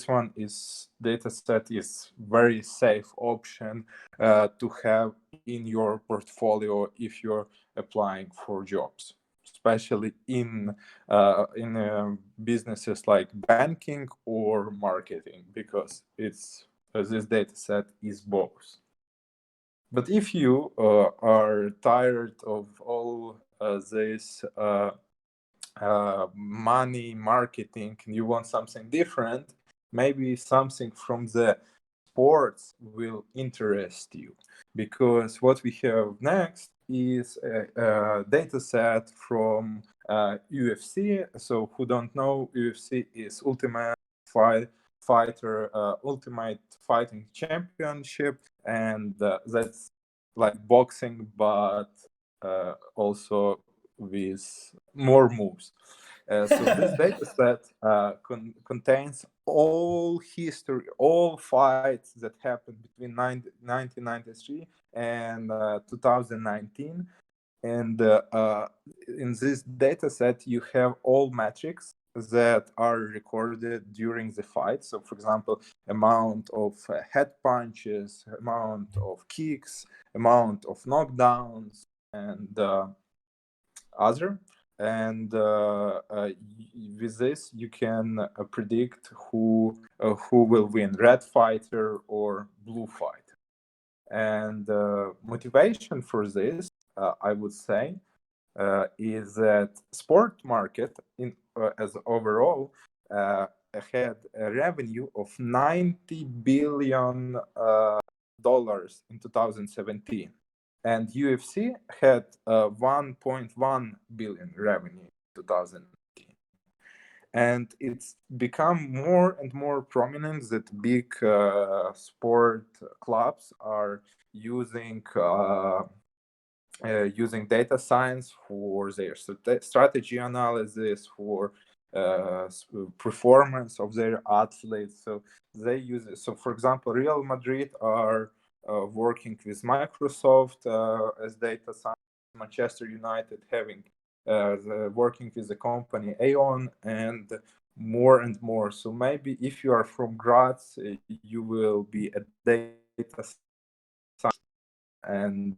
S2: one is data set is very safe option to have in your portfolio if you're applying for jobs, especially in businesses like banking or marketing, because this data set is both. But if you are tired of all this money marketing and you want something different, maybe something from the sports will interest you, because what we have next is a data set from UFC. So who don't know, UFC is Ultimate Fighter Ultimate Fighting Championship, and that's like boxing, but also with more moves. So this data set contains all history, all fights that happened between 1993 and 2019. And in this data set, you have all metrics that are recorded during the fight. So, for example, amount of head punches, amount of kicks, amount of knockdowns, and other. And with this, you can predict who will win, red fighter or blue fighter. And motivation for this, I would say, is that sport market as overall had a revenue of $90 billion in 2017, and UFC had 1.1 billion revenue in 2019. And it's become more and more prominent that big sport clubs are using data science for their strategy analysis, for performance of their athletes. So they use it. So, for example, Real Madrid are working with Microsoft as data science. Manchester United having working with the company Aon, and more. So maybe if you are from Graz, you will be a data science, and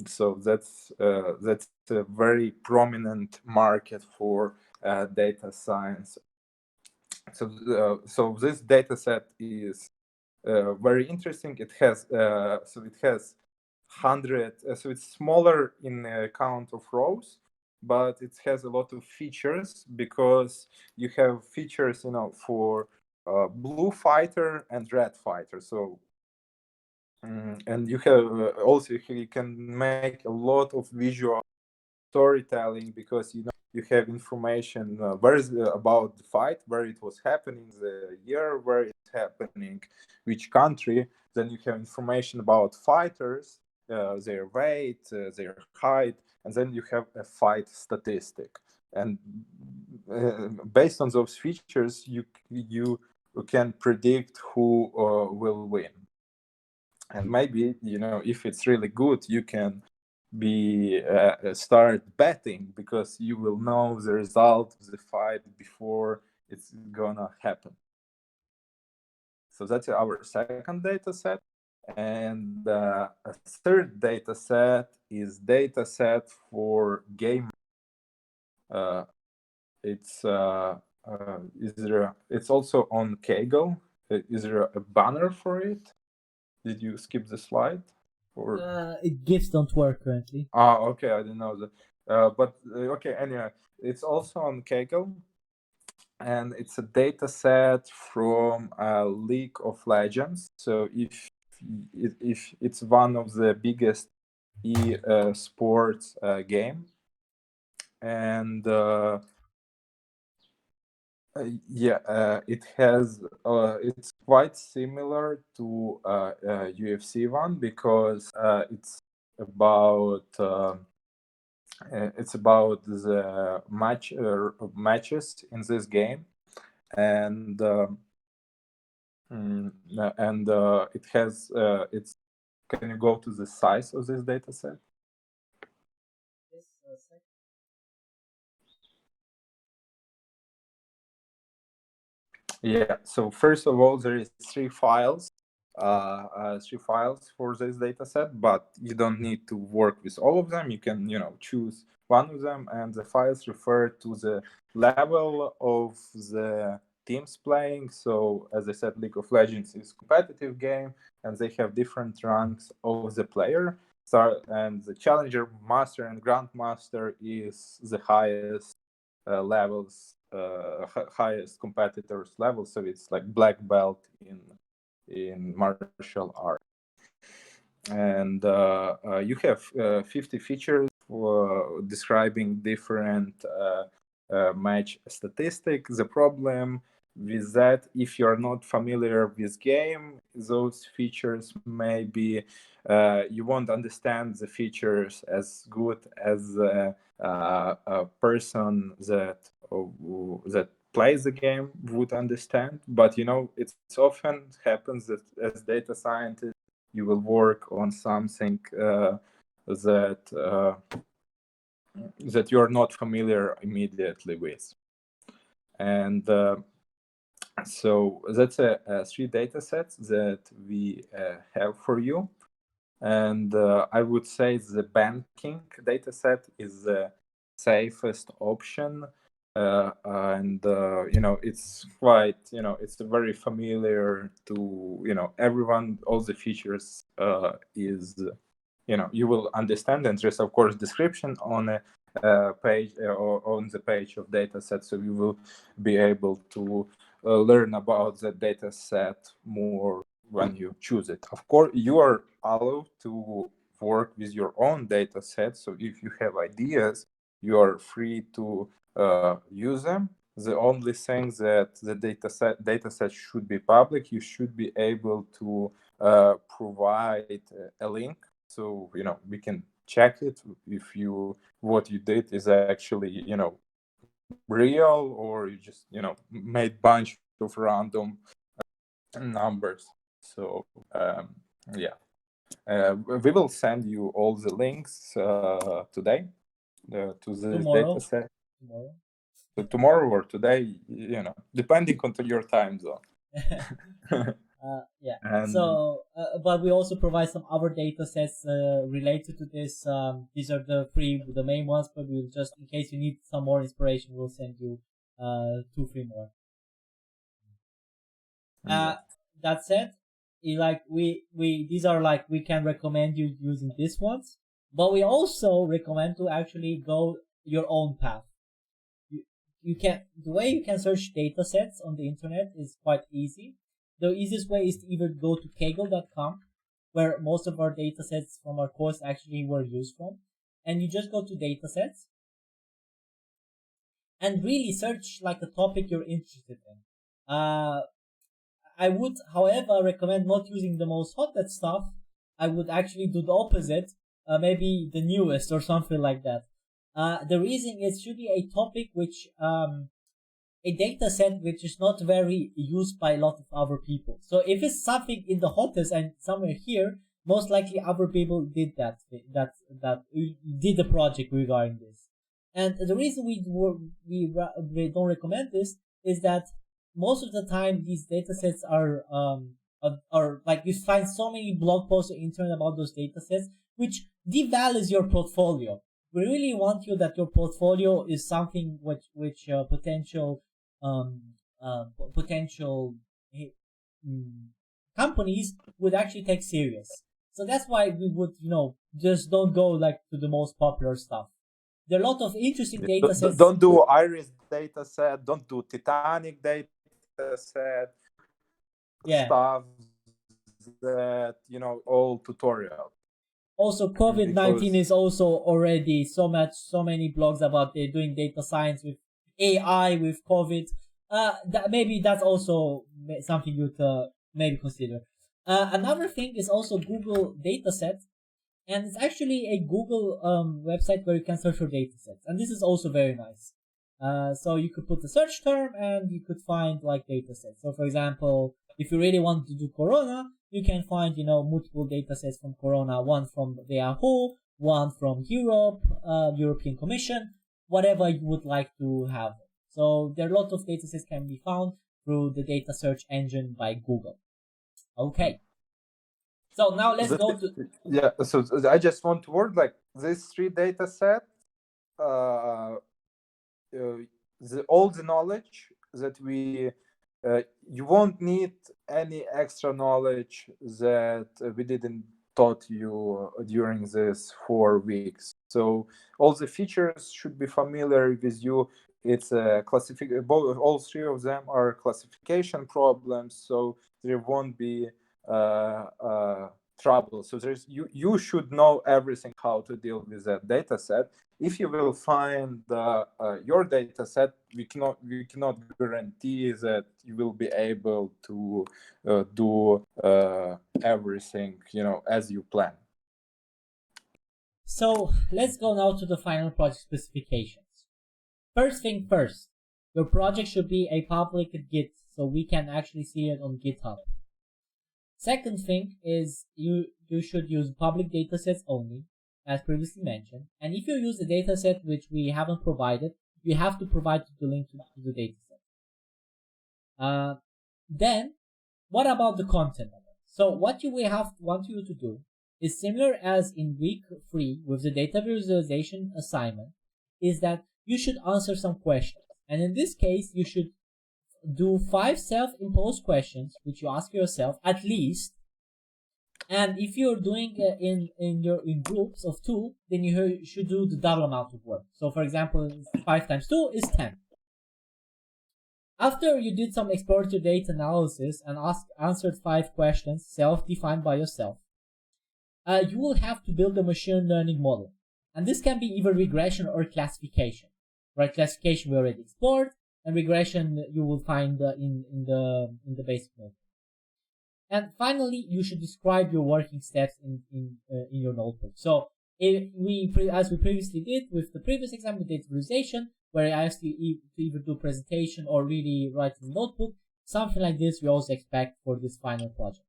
S2: so that's a very prominent market for data science. So this data set is very interesting. It has 100, so it's smaller in count of rows, but it has a lot of features, because you have features, for blue fighter and red fighter. So and you have also, you can make a lot of visual storytelling, because you have information about the fight, where it was happening, the year where it's happening, which country. Then you have information about fighters, their weight, their height, and then you have a fight statistic. And based on those features, you can predict who will win. And maybe, if it's really good, you can start betting, because you will know the result of the fight before it's gonna happen. So that's our second data set. And a third data set is data set for game. It's it's also on Kaggle. Is there a banner for it? Did you skip the slide? Or
S1: GIFs don't work currently.
S2: Okay, I didn't know that. But okay, anyway, it's also on Kaggle, and it's a data set from League of Legends. So if it's one of the biggest sports game, and it has it's quite similar to UFC one, because it's about the matches in this game, and it has it's. Can you go to the size of this data set? Yeah. So first of all, there is three files for this data set, but you don't need to work with all of them. You can, choose one of them, and the files refer to the level of the teams playing. So as I said, League of Legends is a competitive game, and they have different ranks of the player. So, and the Challenger, Master, and Grandmaster is the highest levels, highest competitors level. So it's like black belt in martial art. And you have 50 features describing different match statistics. The problem with that, if you're not familiar with game, those features maybe you won't understand the features as good as a person that plays the game would understand. But it's often happens that as data scientist, you will work on something that you're not familiar immediately with. And so that's three data sets that we have for you. And I would say the banking data set is the safest option. And it's quite, it's very familiar to, everyone. All the features is, you will understand. And there's, of course, description on a page or on the page of data set. So you will be able to learn about the data set more when you choose it. Of course, you are allowed to work with your own data set. So if you have ideas, you are free to use them. The only thing that the data set should be public. You should be able to provide a link, so we can check it if what you did is actually real, or you just made bunch of random numbers. So yeah, we will send you all the links today to this data set. Tomorrow or today, depending on your time zone.
S1: Yeah. And but we also provide some other data sets related to this. These are the main ones, but we'll just, in case you need some more inspiration, we'll send you 2-3 more. That said, these are we can recommend you using these ones, but we also recommend to actually go your own path. The way you can search data sets on the internet is quite easy. The easiest way is to either go to kaggle.com, where most of our data sets from our course actually were used from, and you just go to data sets and really search a topic you're interested in. I would, however, recommend not using the most hottest stuff. I would actually do the opposite, maybe the newest or something like that. The reason is should be a topic which a data set which is not very used by a lot of other people. So if it's something in the hottest and somewhere here, most likely other people did that did the project regarding this. And the reason we don't recommend this is that most of the time these data sets are you find so many blog posts on the internet about those data sets, which devalues your portfolio. We really want you that your portfolio is something which potential companies would actually take serious. So that's why we would just don't go to the most popular stuff. There are a lot of interesting data sets.
S2: Don't do Iris data set. Don't do Titanic data set.
S1: Yeah.
S2: Stuff that all tutorial.
S1: Also, COVID-19 is also already so many blogs about they're doing data science with AI with COVID. Maybe that's also something you'd maybe consider. Another thing is also Google Dataset, and it's actually a Google website where you can search for datasets, and this is also very nice. So you could put a search term and you could find datasets. So for example, if you really want to do Corona, you can find multiple datasets from Corona, one from the WHO, one from Europe, European Commission, whatever you would like to have. So there are a lot of datasets can be found through the data search engine by Google. Okay. So now let's go to...
S2: Yeah, so I just want to work these three data sets, all the knowledge that you won't need any extra knowledge that we didn't taught you during this 4 weeks. So all the features should be familiar with you. It's all three of them are classification problems, so there won't be trouble. So you should know everything how to deal with that data set. if you will find your data set, we cannot guarantee that you will be able to do everything, as you plan.
S1: So let's go now to the final project specifications. First thing first, your project should be a public Git, so we can actually see it on GitHub. Second thing is you should use public datasets only, as previously mentioned. And if you use a dataset which we haven't provided, you have to provide the link to the dataset. Then, what about the content of it? So what we want you to do is similar as in week 3 with the data visualization assignment, is that you should answer some questions. And in this case, you should do 5 self-imposed questions, which you ask yourself at least. And if you're doing in groups of 2, then you should do the double amount of work. So for example, 5 times 2 is 10. After you did some exploratory data analysis and answered 5 questions self-defined by yourself, you will have to build a machine learning model. And this can be either regression or classification. Right, classification we already explored, and regression you will find in the basic notebook. And finally, you should describe your working steps in your notebook. So as we previously did with the previous example, data visualization, where I asked you to either do presentation or really write in the notebook, something like this we also expect for this final project.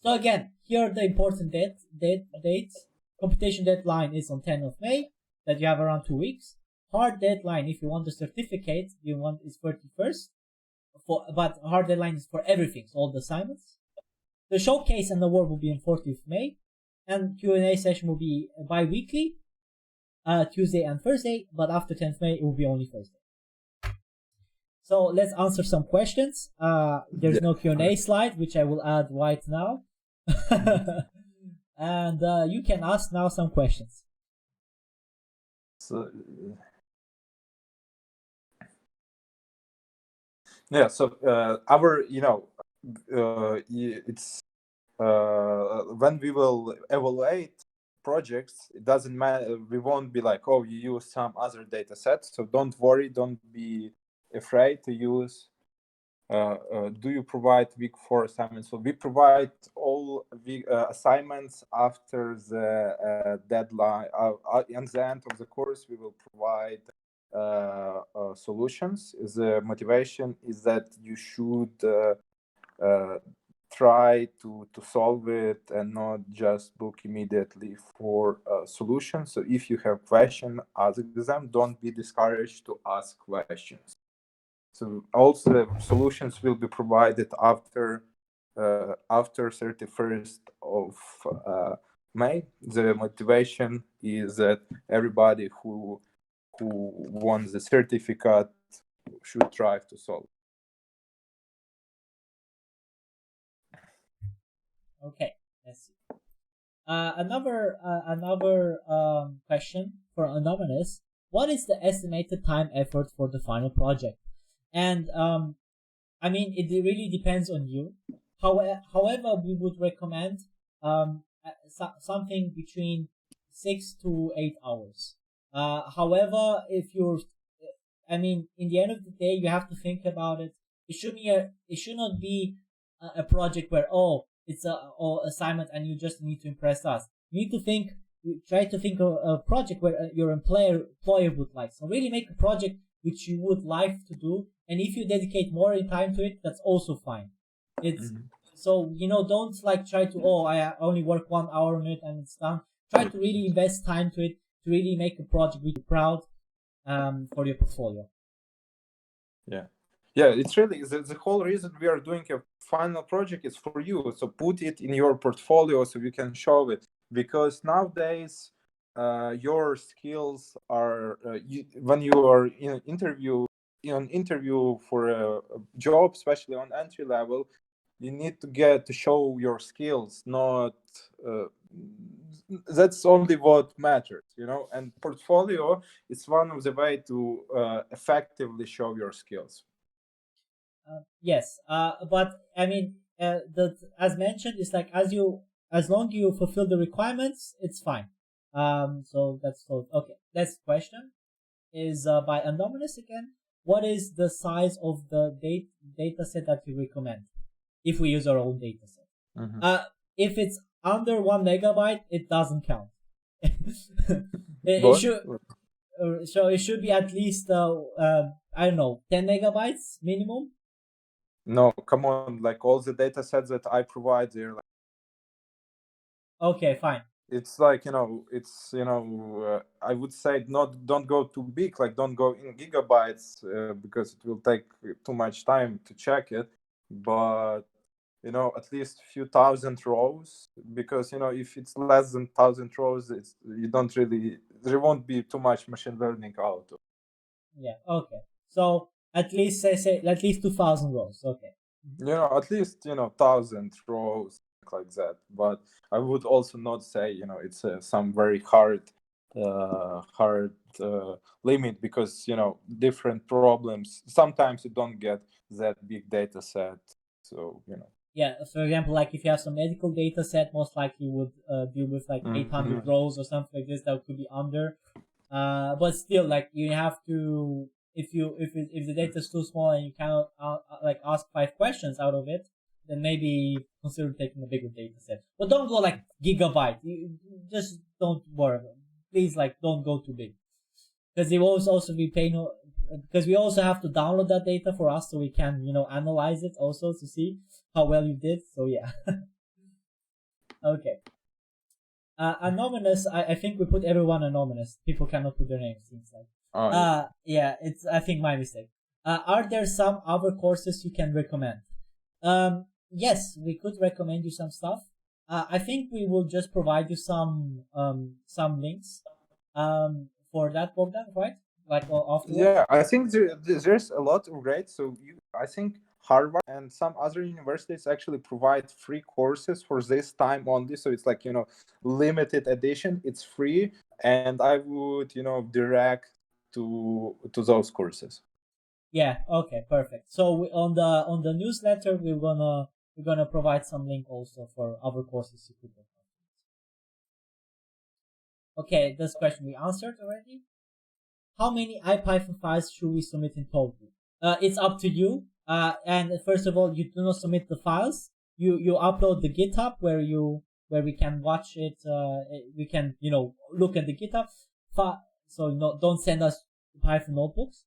S1: So again, here are the important dates. Computation deadline is on 10th of May, that you have around 2 weeks. Hard deadline, if you want the certificate, is 31st. But hard deadline is for everything, so all the assignments. The showcase and award will be on 14th of May, and Q&A session will be bi-weekly, Tuesday and Thursday, but after 10th May, it will be only Thursday. So let's answer some questions. There's no Q&A slide, which I will add right now. And you can ask now some questions.
S2: So our, it's when we will evaluate projects, it doesn't matter. We won't be like, oh, you use some other data sets. So don't worry, don't be afraid to use. Do you provide week 4 assignments? So we provide all assignments after the deadline. At the end of the course, we will provide solutions. The motivation is that you should try to solve it and not just look immediately for solutions. So if you have questions, ask them. Don't be discouraged to ask questions. So also the solutions will be provided after 31st of May. The motivation is that everybody who wants the certificate should try to solve.
S1: Okay, let's see. Another question for Anonymous: what is the estimated time effort for the final project? And I mean, it really depends on you. However, we would recommend something between 6 to 8 hours. However, in the end of the day, you have to think about it. It should not be a project where it's a assignment and you just need to impress us. You need to try to think of a project where your employer would like. So really make a project which you would like to do, and if you dedicate more time to it, that's also fine. So don't try to I only work 1 hour on it and it's done. Try to really invest time to it to really make a project which you're proud for your portfolio.
S2: Yeah, it's really the whole reason we are doing a final project is for you. So put it in your portfolio so you can show it, because nowadays your skills are when you are in an interview for a job, especially on entry level, you need to show your skills, not that's only what matters, and portfolio is one of the way to effectively show your skills.
S1: Yes, but I mean, as mentioned, it's like as long you fulfill the requirements, it's fine. So that's so okay. Next question is by Anonymous again. What is the size of the data set that you recommend if we use our own data set? If it's under 1 MB, it doesn't count. it should so it should be at least I don't know, 10 megabytes minimum.
S2: No, come on, like all the data sets that I provide, they're like,
S1: okay, fine.
S2: It's like, I would say don't go too big, like don't go in gigabytes because it will take too much time to check it, but at least a few thousand rows, because if it's less than 1,000 rows, there won't be too much machine learning out of it.
S1: Yeah, okay. So at least say at least 2,000 rows. Okay.
S2: At least 1,000 rows, like that. But I would also not say it's some very hard limit, because different problems, sometimes you don't get that big data set, so
S1: Yeah, for example, like if you have some medical data set, most likely you would deal with like 800 rows or something like this that could be under. But still, like you have to, if the data is too small and you cannot like ask 5 questions out of it, then maybe consider taking a bigger data set. But don't go like gigabyte. You just don't worry. Please, like don't go too big, because it will also be pain. Because we also have to download that data for us, so we can analyze it also to see how well you did. So yeah. Okay. Anonymous. I think we put everyone anonymous. People cannot put their names. Seems like. Yeah. It's I think my mistake. Are there some other courses you can recommend? Yes, we could recommend you some stuff. I think we will just provide you some links for that program, right? Like afterwards.
S2: Yeah, I think there's a lot of great. So I think Harvard and some other universities actually provide free courses for this time only. So it's like limited edition. It's free, and I would direct to those courses.
S1: Yeah. Okay. Perfect. So on the newsletter, we're gonna provide some link also for other courses you could go. Okay. This question we answered already. How many IPython files should we submit in total? It's up to you. And first of all, you do not submit the files. You upload the GitHub where we can watch it. We can look at the GitHub. So don't send us Python notebooks.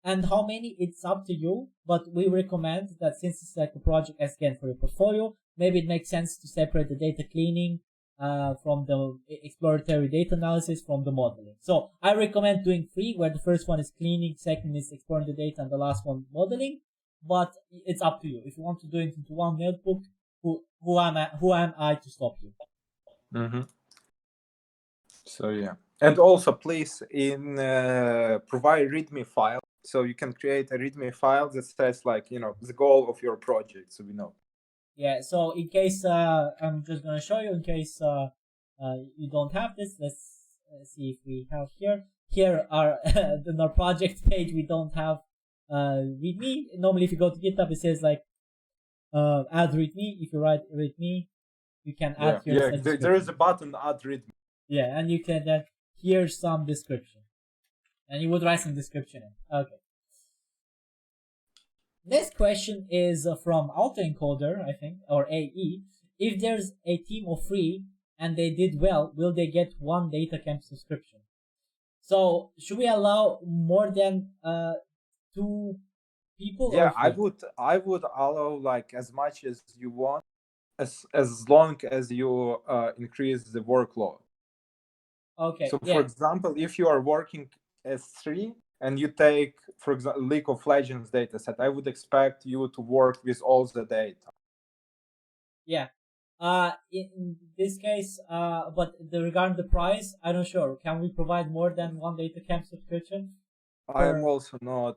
S1: And how many, it's up to you, but we recommend that since it's like a project, again, for your portfolio, maybe it makes sense to separate the data cleaning from the exploratory data analysis from the modeling. So I recommend doing 3, where the first one is cleaning, second is exploring the data, and the last one modeling. But it's up to you. If you want to do it into one notebook, who am I to stop you?
S2: So yeah, and also please provide README file. So you can create a README file that says like the goal of your project, so we know.
S1: Yeah. So in case I'm just gonna show you, in case you don't have this, let's see if we have here. Here are in our project page. We don't have README. Normally, if you go to GitHub, it says like add README. If you write README, you can add here.
S2: Yeah, there is a button add README.
S1: Yeah, and you can then here's some description, and you would write some description in. Okay. Next question is from autoencoder, I think, or AE. If there's a team of 3 and they did well, will they get 1 DataCamp subscription? So should we allow more than 2 people?
S2: Yeah, I would allow like as much as you want, as long as you increase the workload.
S1: Okay.
S2: So for example, if you are working as 3 and you take, for example, League of Legends dataset, I would expect you to work with all the data.
S1: Yeah. In this case, but regarding the price, I'm not sure. Can we provide more than 1 DataCamp subscription?
S2: I am also not.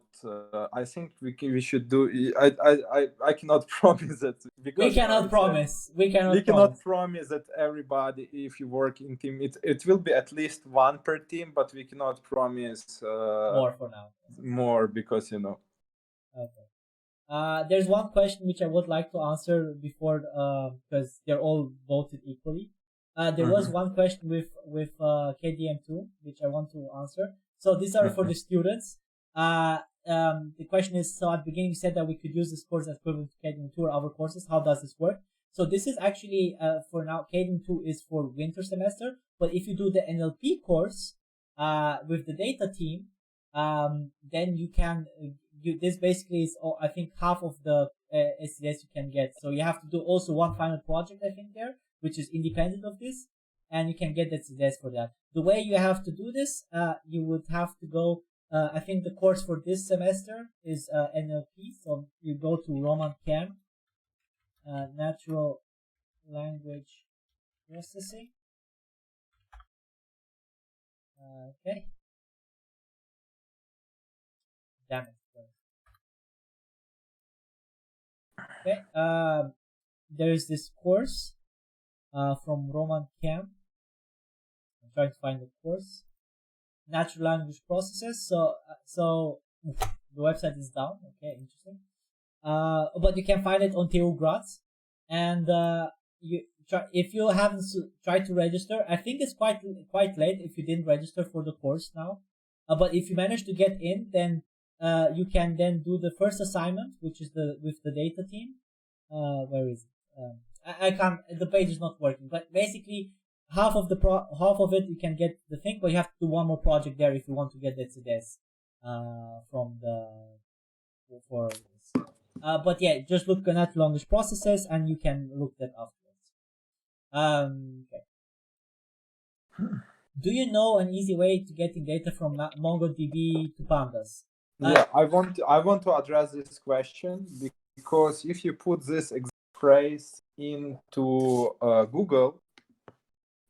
S2: I think we should do. I cannot promise that.
S1: We cannot promise. We
S2: cannot promise that everybody, if you work in team, it will be at least 1 per team, but we cannot promise
S1: more for now.
S2: More because
S1: Okay. There's one question which I would like to answer before, because they're all voted equally. There was one question with KDM2 which I want to answer. So these are for the students. The question is, so at the beginning you said that we could use this course as equivalent to KDM2 or our courses. How does this work? So this is actually for now, KDM2 is for winter semester. But if you do the NLP course with the data team, then you can this basically is I think half of the SDS you can get. So you have to do also one final project I think there, which is independent of this, and you can get the SDS for that. The way you have to do this, you would have to go. I think the course for this semester is NLP. So you go to Roman Cam, Natural Language Processing. Okay. Damn it. Okay. There is this course from Roman Cam. I'm trying to find the course. Natural language processes. So the website is down. Okay, interesting. But you can find it on TU Graz, and if you haven't tried to register, I think it's quite late if you didn't register for the course now. But if you manage to get in, then you can then do the first assignment, which is with the data team. Where is it? I can't. The page is not working. But basically, half of it you can get the thing, but you have to do one more project there if you want to get the CDS from for this. But yeah, just look at natural language processes, and you can look that afterwards. Okay. Do you know an easy way to getting data from MongoDB to Pandas?
S2: Yeah, I want to address this question because if you put this exact phrase into Google,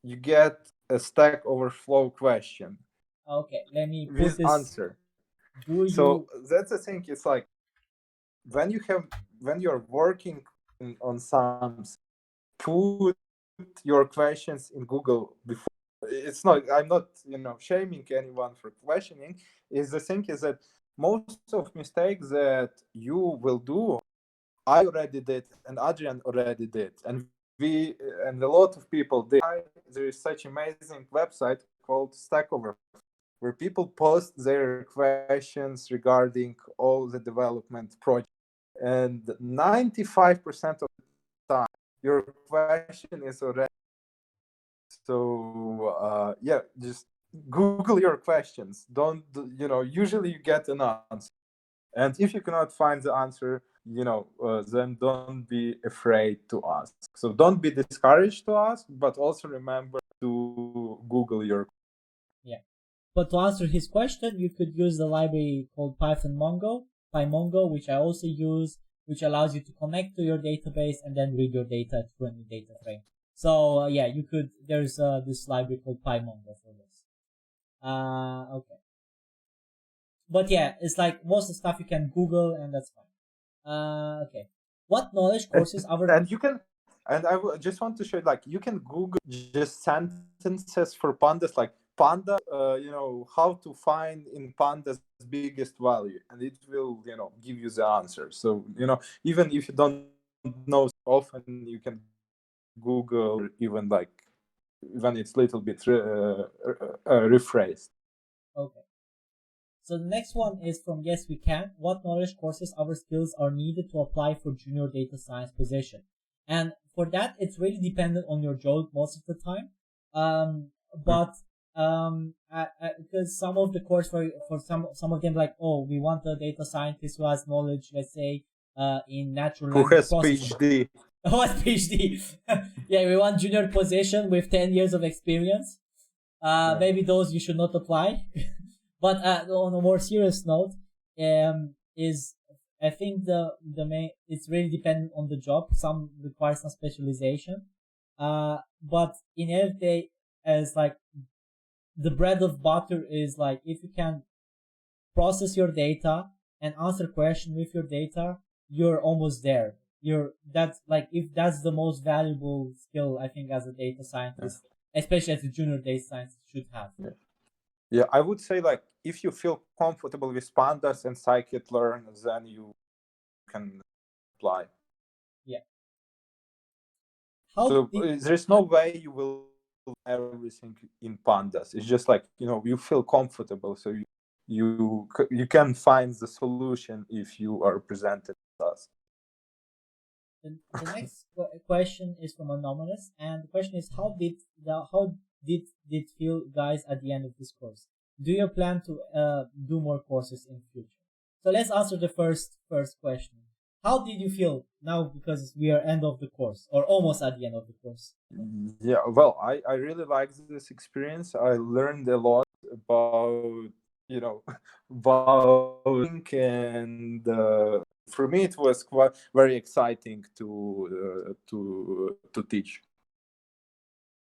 S2: you get a Stack Overflow question.
S1: Okay, let me put
S2: with
S1: this
S2: answer. So that's the thing. It's like when you're working on something, put your questions in Google before. It's not. I'm not shaming anyone for questioning. Is the thing is that most of mistakes that you will do, I already did and Adrian already did, and a lot of people did. There is such amazing website called Stack Overflow where people post their questions regarding all the development projects, and 95% of the time your question is already. So yeah, just Google your questions. Don't usually you get an answer, and if you cannot find the answer, then don't be afraid to ask. So don't be discouraged to ask, but also remember to Google your.
S1: Yeah, but to answer his question, you could use the library called PyMongo, which I also use, which allows you to connect to your database and then read your data through a new data frame. So yeah, you could. There's this library called PyMongo for this. Okay. But yeah, it's like most of the stuff you can Google, and that's fine. Okay. What knowledge courses
S2: and you can, and just want to show like you can Google just sentences for pandas, like panda, how to find in pandas biggest value, and it will give you the answer. So even if you don't know often, you can Google even when it's a little bit rephrased.
S1: Okay. So the next one is from Yes We Can. What knowledge courses our skills are needed to apply for junior data science position? And for that, it's really dependent on your job most of the time. But because some of the course for some of them, like, oh, we want a data scientist who has knowledge, let's say, in natural language processing.
S2: PhD.
S1: Who has PhD? Yeah, we want junior position with 10 years of experience. Maybe those you should not apply. But on a more serious note, is I think the main, it's really dependent on the job. Some require some specialization. But in every day, as like the bread of butter is like if you can process your data and answer questions with your data, you're almost there. That's like if that's the most valuable skill I think as a data scientist, especially as a junior data scientist should have.
S2: Yeah, I would say like if you feel comfortable with pandas and scikit-learn, then you can apply.
S1: Yeah.
S2: So there's no way you will everything in pandas. It's just like, you feel comfortable, so you can find the solution if you are presented with us.
S1: The next question is from Anonymous, and the question is, how did it feel, guys, at the end of this course? Do you plan to do more courses in future? So let's answer the first question. How did you feel now, because we are end of the course, or almost at the end of the course?
S2: Yeah, well, I really like this experience. I learned a lot about, about, and for me it was quite very exciting to teach.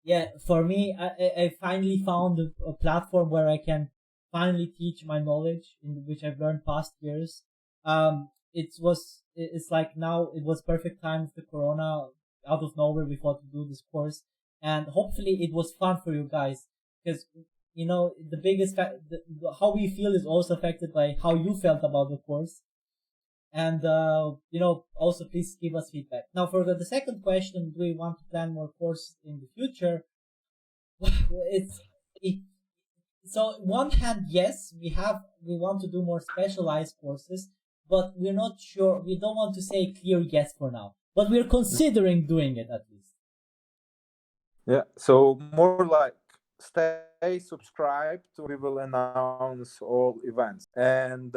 S1: Yeah, for me, I finally found a platform where I can finally teach my knowledge, in which I've learned past years. It's like now it was perfect time of the corona. Out of nowhere, we thought to do this course, and hopefully it was fun for you guys, because the biggest how we feel is also affected by how you felt about the course. And also please give us feedback. Now for the second question, do we want to plan more courses in the future? So on one hand, yes, we want to do more specialized courses, but we're not sure. We don't want to say clear yes for now, but we're considering doing it at least.
S2: Yeah, so more like stay subscribed. We will announce all events, and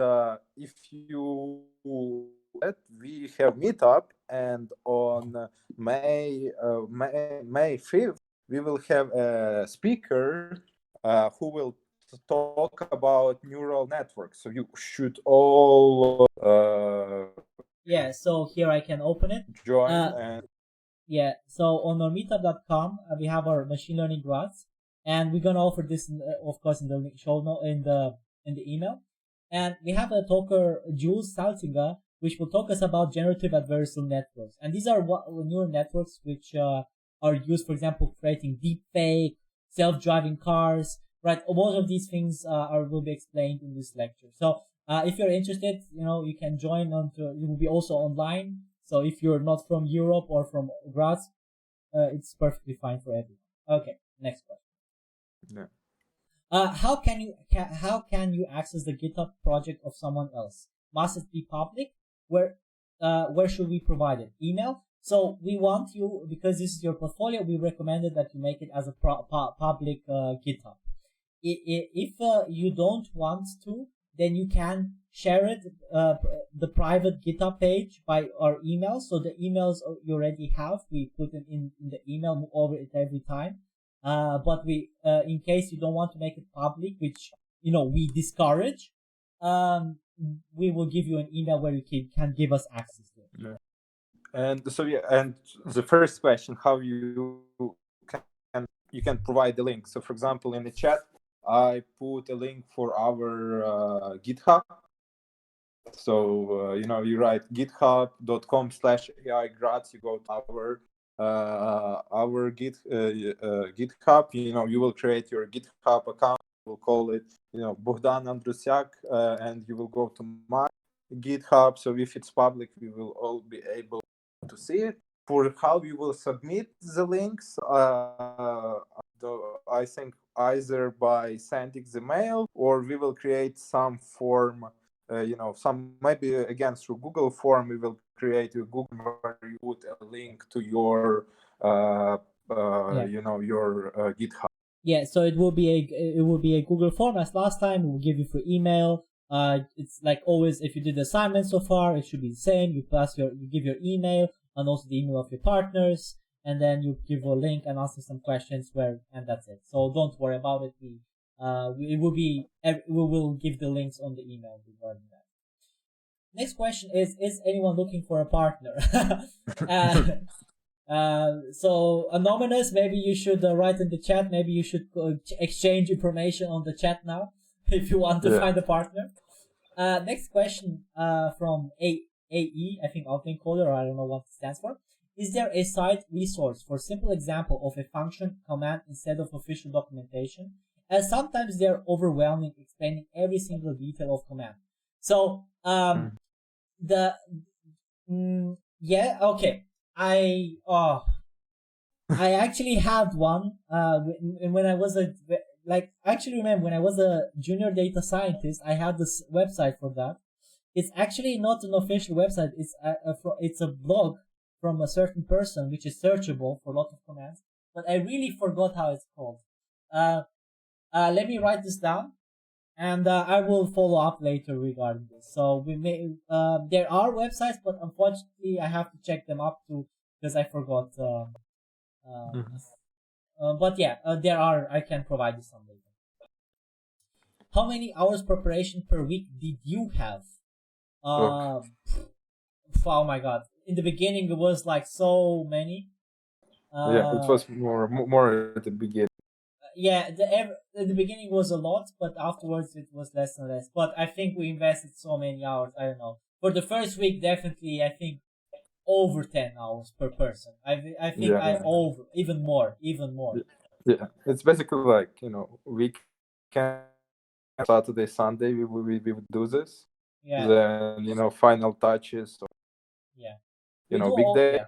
S2: if you we have meetup, and on May 5th we will have a speaker who will talk about neural networks. So you should all
S1: yeah. So here I can open it.
S2: Join and.
S1: Yeah, so on our meetup.com, we have our machine learning grads, and we're gonna offer this, of course, in the show note, in the email. And we have a talker, Jules Salzinga, which will talk us about generative adversarial networks. And these are neural networks which are used, for example, creating deepfake, self-driving cars, right? Most of these things will be explained in this lecture. So if you're interested, you can join it will be also online. So if you're not from Europe or from Graz, it's perfectly fine for everyone. Okay, next question.
S2: Yeah.
S1: How can you access the GitHub project of someone else? Must it be public? Where should we provide it? Email. So we want you, because this is your portfolio, we recommended that you make it as a public GitHub. If you don't want to, then you can share it, the private GitHub page, by our email. So the emails you already have, we put them in the email, move over it every time. But we, in case you don't want to make it public, which, we discourage, we will give you an email where you can give us access to it.
S2: Yeah. And so, and the first question, how you can provide the link. So for example, in the chat, I put a link for our GitHub. So, you write github.com/AI-grads, you go to our GitHub, you will create your GitHub account, we'll call it, Bogdan Andrusiak, and you will go to my GitHub. So if it's public, we will all be able to see it. For how you will submit the links, I think either by sending the mail, or we will create some form, maybe again through Google form. We will create a Google where you put a link to your your GitHub.
S1: Yeah, so it will be a Google form as last time. We'll give you for email. It's like always, if you did the assignment so far, it should be the same. You give your email and also the email of your partners, and then you give a link and answer some questions and that's it. So don't worry about it. We will give the links on the email regarding that. Next question is anyone looking for a partner? So Anonymous, maybe you should write in the chat. Maybe you should exchange information on the chat now if you want to find a partner. Next question from AE, I think autoencoder, or I don't know what it stands for. Is there a site resource for simple example of a function command instead of official documentation? As sometimes they're overwhelming, explaining every single detail of command. So yeah, okay. I actually had one. When I was I actually remember when I was a junior data scientist, I had this website for that. It's actually not an official website. It's a blog from a certain person, which is searchable for a lot of commands. But I really forgot how it's called. Let me write this down, and I will follow up later regarding this. So there are websites, but unfortunately, I have to check them up too because I forgot. Uh, but yeah, there are. I can provide you some later. How many hours preparation per week did you have?
S2: Okay.
S1: Oh my god! In the beginning, it was like so many.
S2: Yeah, it was more at the beginning.
S1: Yeah, the beginning was a lot, but afterwards it was less and less. But I think we invested so many hours. I don't know. For the first week, definitely, I think over 10 hours per person. I think
S2: Yeah.
S1: over even more.
S2: Yeah, it's basically like weekend, Saturday, Sunday. We would do this.
S1: Yeah,
S2: Then final touches.
S1: yeah. We do
S2: Big
S1: all.
S2: day.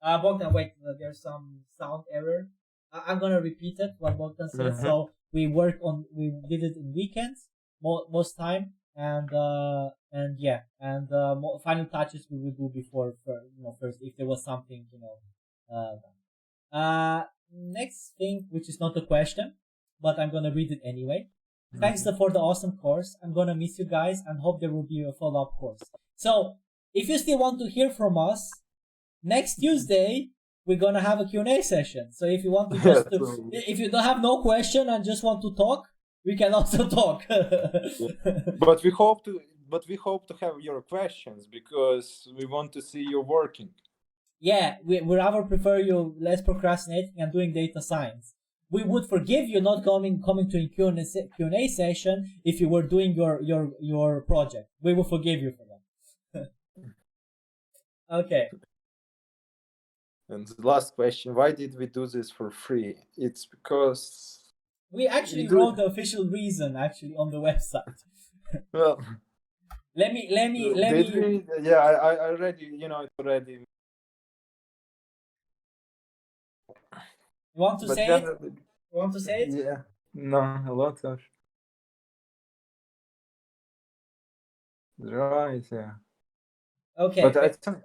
S1: Yeah. Bogdan, wait. There's some sound error. I'm gonna repeat it. What Bogdan said.
S2: Mhm.
S1: So we did it in weekends most time, and yeah, and final touches we would do before first if there was something next thing, which is not a question, but I'm gonna read it anyway. Thanks for the awesome course. I'm gonna miss you guys and hope there will be a follow-up course. So if you still want to hear from us, next Tuesday we're gonna have a Q&A session. So if you want to if you don't have no question and just want to talk, we can also talk.
S2: But we hope to have your questions because we want to see you working.
S1: Yeah, we rather prefer you less procrastinating and doing data science. We would forgive you not coming to a Q&A session if you were doing your project. We will forgive you for that. Okay.
S2: And the last question: why did we do this for free? It's because
S1: We actually
S2: do
S1: wrote the official reason actually on the website.
S2: well.
S1: Let me.
S2: Did we? Yeah, I already. It's already.
S1: You want to
S2: But
S1: say
S2: then,
S1: it? You want to say it?
S2: yeah, no, a lot of right. Yeah.
S1: Okay.
S2: But I think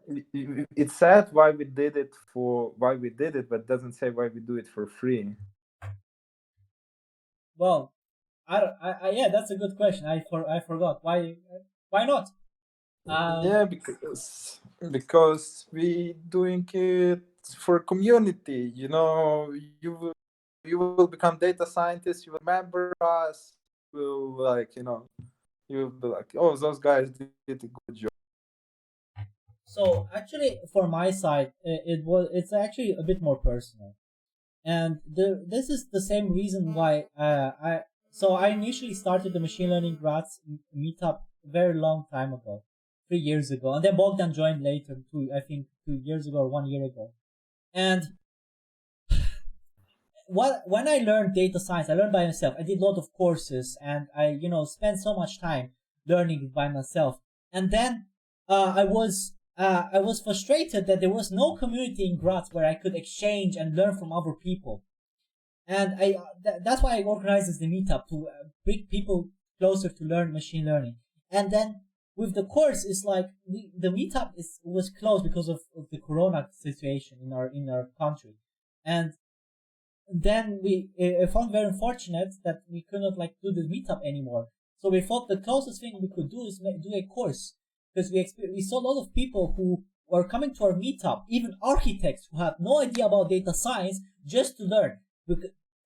S2: it said why we did it, but doesn't say why we do it for free.
S1: Well, I don't. Yeah, that's a good question. I forgot. Why not?
S2: Yeah, because we doing it for community. You will become data scientists. You will remember us. Will you will be like, oh, those guys did a good job.
S1: So actually, for my side, it's actually a bit more personal, and this is the same reason why I initially started the machine learning grads meetup a very long time ago, 3 years ago, and then Bogdan joined later too. I think 2 years ago or 1 year ago, and when I learned data science, I learned by myself. I did a lot of courses, and I spent so much time learning it by myself. And then I was frustrated that there was no community in Graz where I could exchange and learn from other people. And that's why I organized the meetup to bring people closer to learn machine learning. And then with the course, it's like the meetup was closed because of the corona situation in our country, and then I found very unfortunate that we could not do the meetup anymore. So we thought the closest thing we could do is do a course, because we saw a lot of people who were coming to our meetup, even architects who had no idea about data science, just to learn.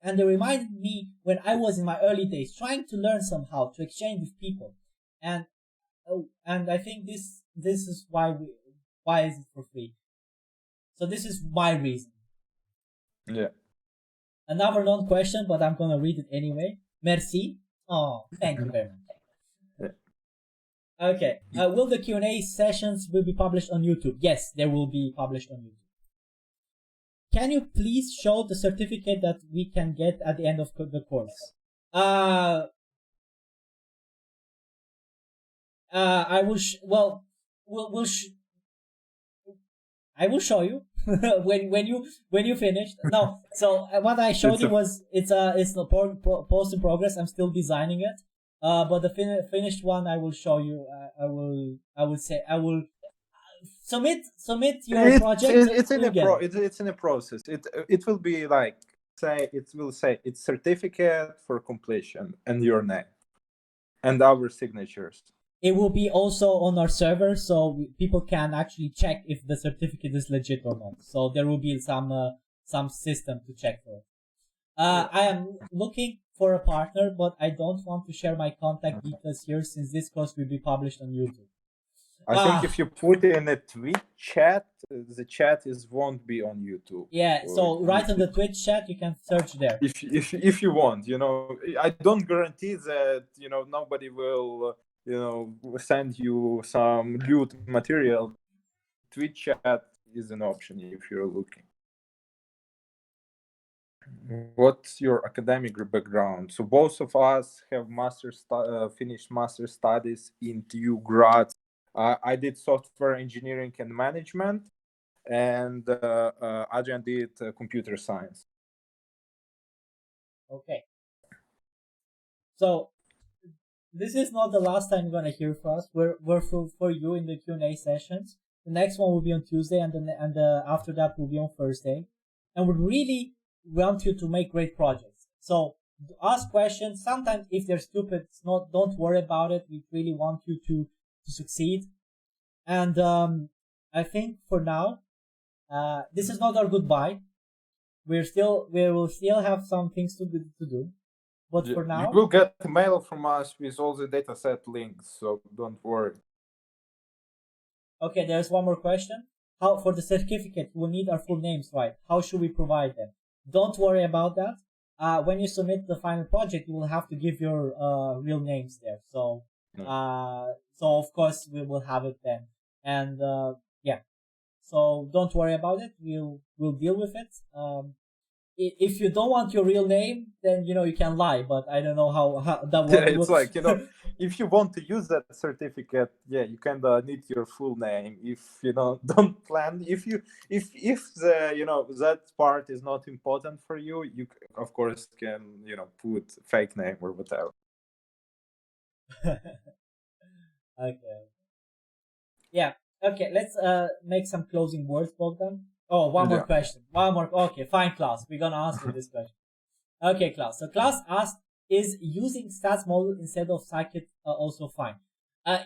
S1: And they reminded me when I was in my early days trying to learn somehow to exchange with people, and I think this is why is it for free. So this is my reason.
S2: Yeah.
S1: Another non-question, but I'm gonna read it anyway. Merci. Oh, thank you very much.
S2: Yeah.
S1: Okay. Will the Q&A sessions will be published on YouTube? Yes, they will be published on YouTube. Can you please show the certificate that we can get at the end of the course? I will. We'll I will show you when you finished. No, so what I showed you was it's a post in progress. I'm still designing it. But the finished one I will show you. I will submit your project.
S2: It's in it's in a process. It will be like it will say it's certificate for completion and your name and our signatures.
S1: It will be also on our server, so people can actually check if the certificate is legit or not. So there will be some system to check for it. I am looking for a partner, but I don't want to share my contact details here since this course will be published on YouTube.
S2: I think if you put in a Twitch chat, the chat won't be on YouTube.
S1: Yeah, so right on the Twitch chat, you can search there.
S2: If you want, I don't guarantee that nobody will send you some lewd material. Twitch chat is an option if you're looking. What's your academic background? So both of us have finished master studies in TU Graz. I did software engineering and management, and Adrian did computer science.
S1: Okay. So this is not the last time you're gonna hear from us. We're for you in the Q&A sessions. The next one will be on Tuesday, and after that will be on Thursday. And we really want you to make great projects. So ask questions. Sometimes if they're stupid, don't worry about it. We really want you to succeed. And I think for now, this is not our goodbye. We will still have some things to do. But for now,
S2: you will get a mail from us with all the dataset links, so don't worry.
S1: Okay, there's one more question. How for the certificate we'll need our full names, right? How should we provide them? Don't worry about that. When you submit the final project, you will have to give your real names there. So of course we will have it then. And yeah, so don't worry about it. We'll deal with it. If you don't want your real name, then you can lie. But I don't know how that works.
S2: Yeah, it's like if you want to use that certificate, you kind of need your full name. If don't plan, if the that part is not important for you, you of course can put fake name or whatever.
S1: Okay. Yeah. Okay. Let's make some closing words, Bogdan. Oh, one more question. One more. Okay, fine, Klaus. We're gonna answer this question. Okay, Klaus. So Klaus asked, is using stats model instead of scikit also fine?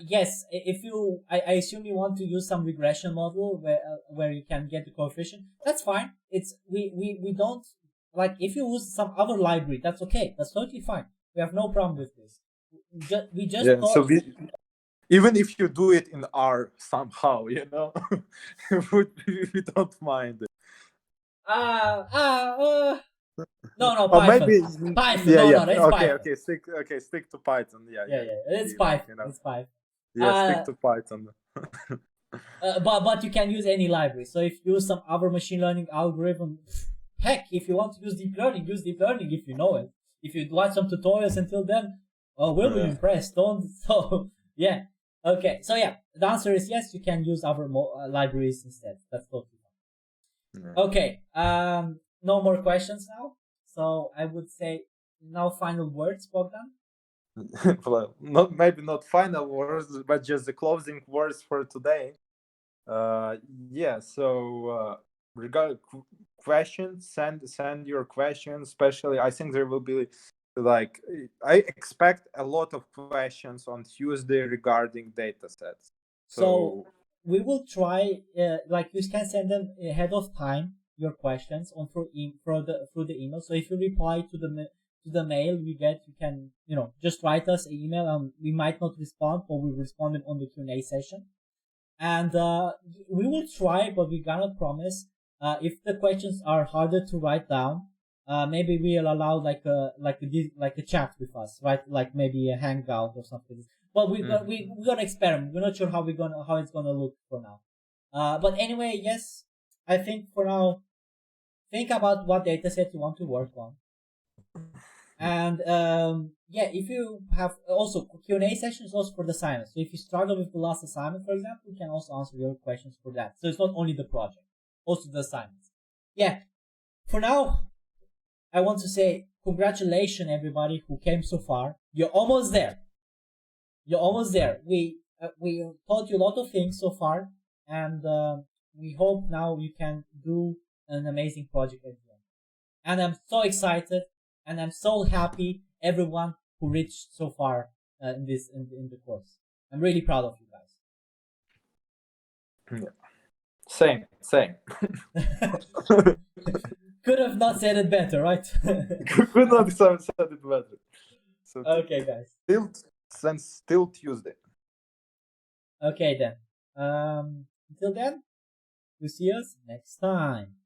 S1: Yes. If I assume you want to use some regression model where you can get the coefficient. That's fine. It's we don't like if you use some other library. That's okay. That's totally fine. We have no problem with this. We just
S2: even if you do it in R somehow, we don't mind it.
S1: No, Python.
S2: Maybe
S1: Python. No, it's
S2: okay,
S1: Python.
S2: Stick to Python. Yeah,
S1: it's Python. It's Python.
S2: Yeah, stick to Python.
S1: But you can use any library. So if you use some other machine learning algorithm, heck, if you want to use deep learning, use deep learning if you know it. If you watch some tutorials until then, we'll be impressed. Yeah. Okay, so the answer is yes, you can use other libraries instead. That's totally fine. Yeah. Okay, no more questions now. So I would say now final words, Bogdan.
S2: Well, not final words, but just the closing words for today. So regarding questions, send your questions. Especially, I think there will be. I expect a lot of questions on Tuesday regarding datasets.
S1: So we will try, you can send them ahead of time, your questions through the email. So if you reply to the mail you get, you can, just write us an email and we might not respond, but we'll respond on the Q&A session. And we will try, but we cannot promise. If the questions are harder to write down, maybe we'll allow like a chat with us, right? Like maybe a hangout or something. But we're gonna experiment. We're not sure how it's gonna look for now. But anyway, yes, I think for now, think about what dataset you want to work on, And yeah, if you have also Q&A sessions also for the assignment. So if you struggle with the last assignment, for example, we can also answer your questions for that. So it's not only the project, also the assignments. Yeah. For now, I want to say congratulations everybody who came so far. You're almost there. You're almost there. We taught you a lot of things so far, and we hope now you can do an amazing project at the end. And I'm so excited, and I'm so happy everyone who reached so far in the course. I'm really proud of you guys.
S2: Yeah. Same.
S1: Could have not said it better, right?
S2: Could not have said it better. So
S1: okay, guys.
S2: Still Tuesday.
S1: Okay then. Until then, we'll see us next time.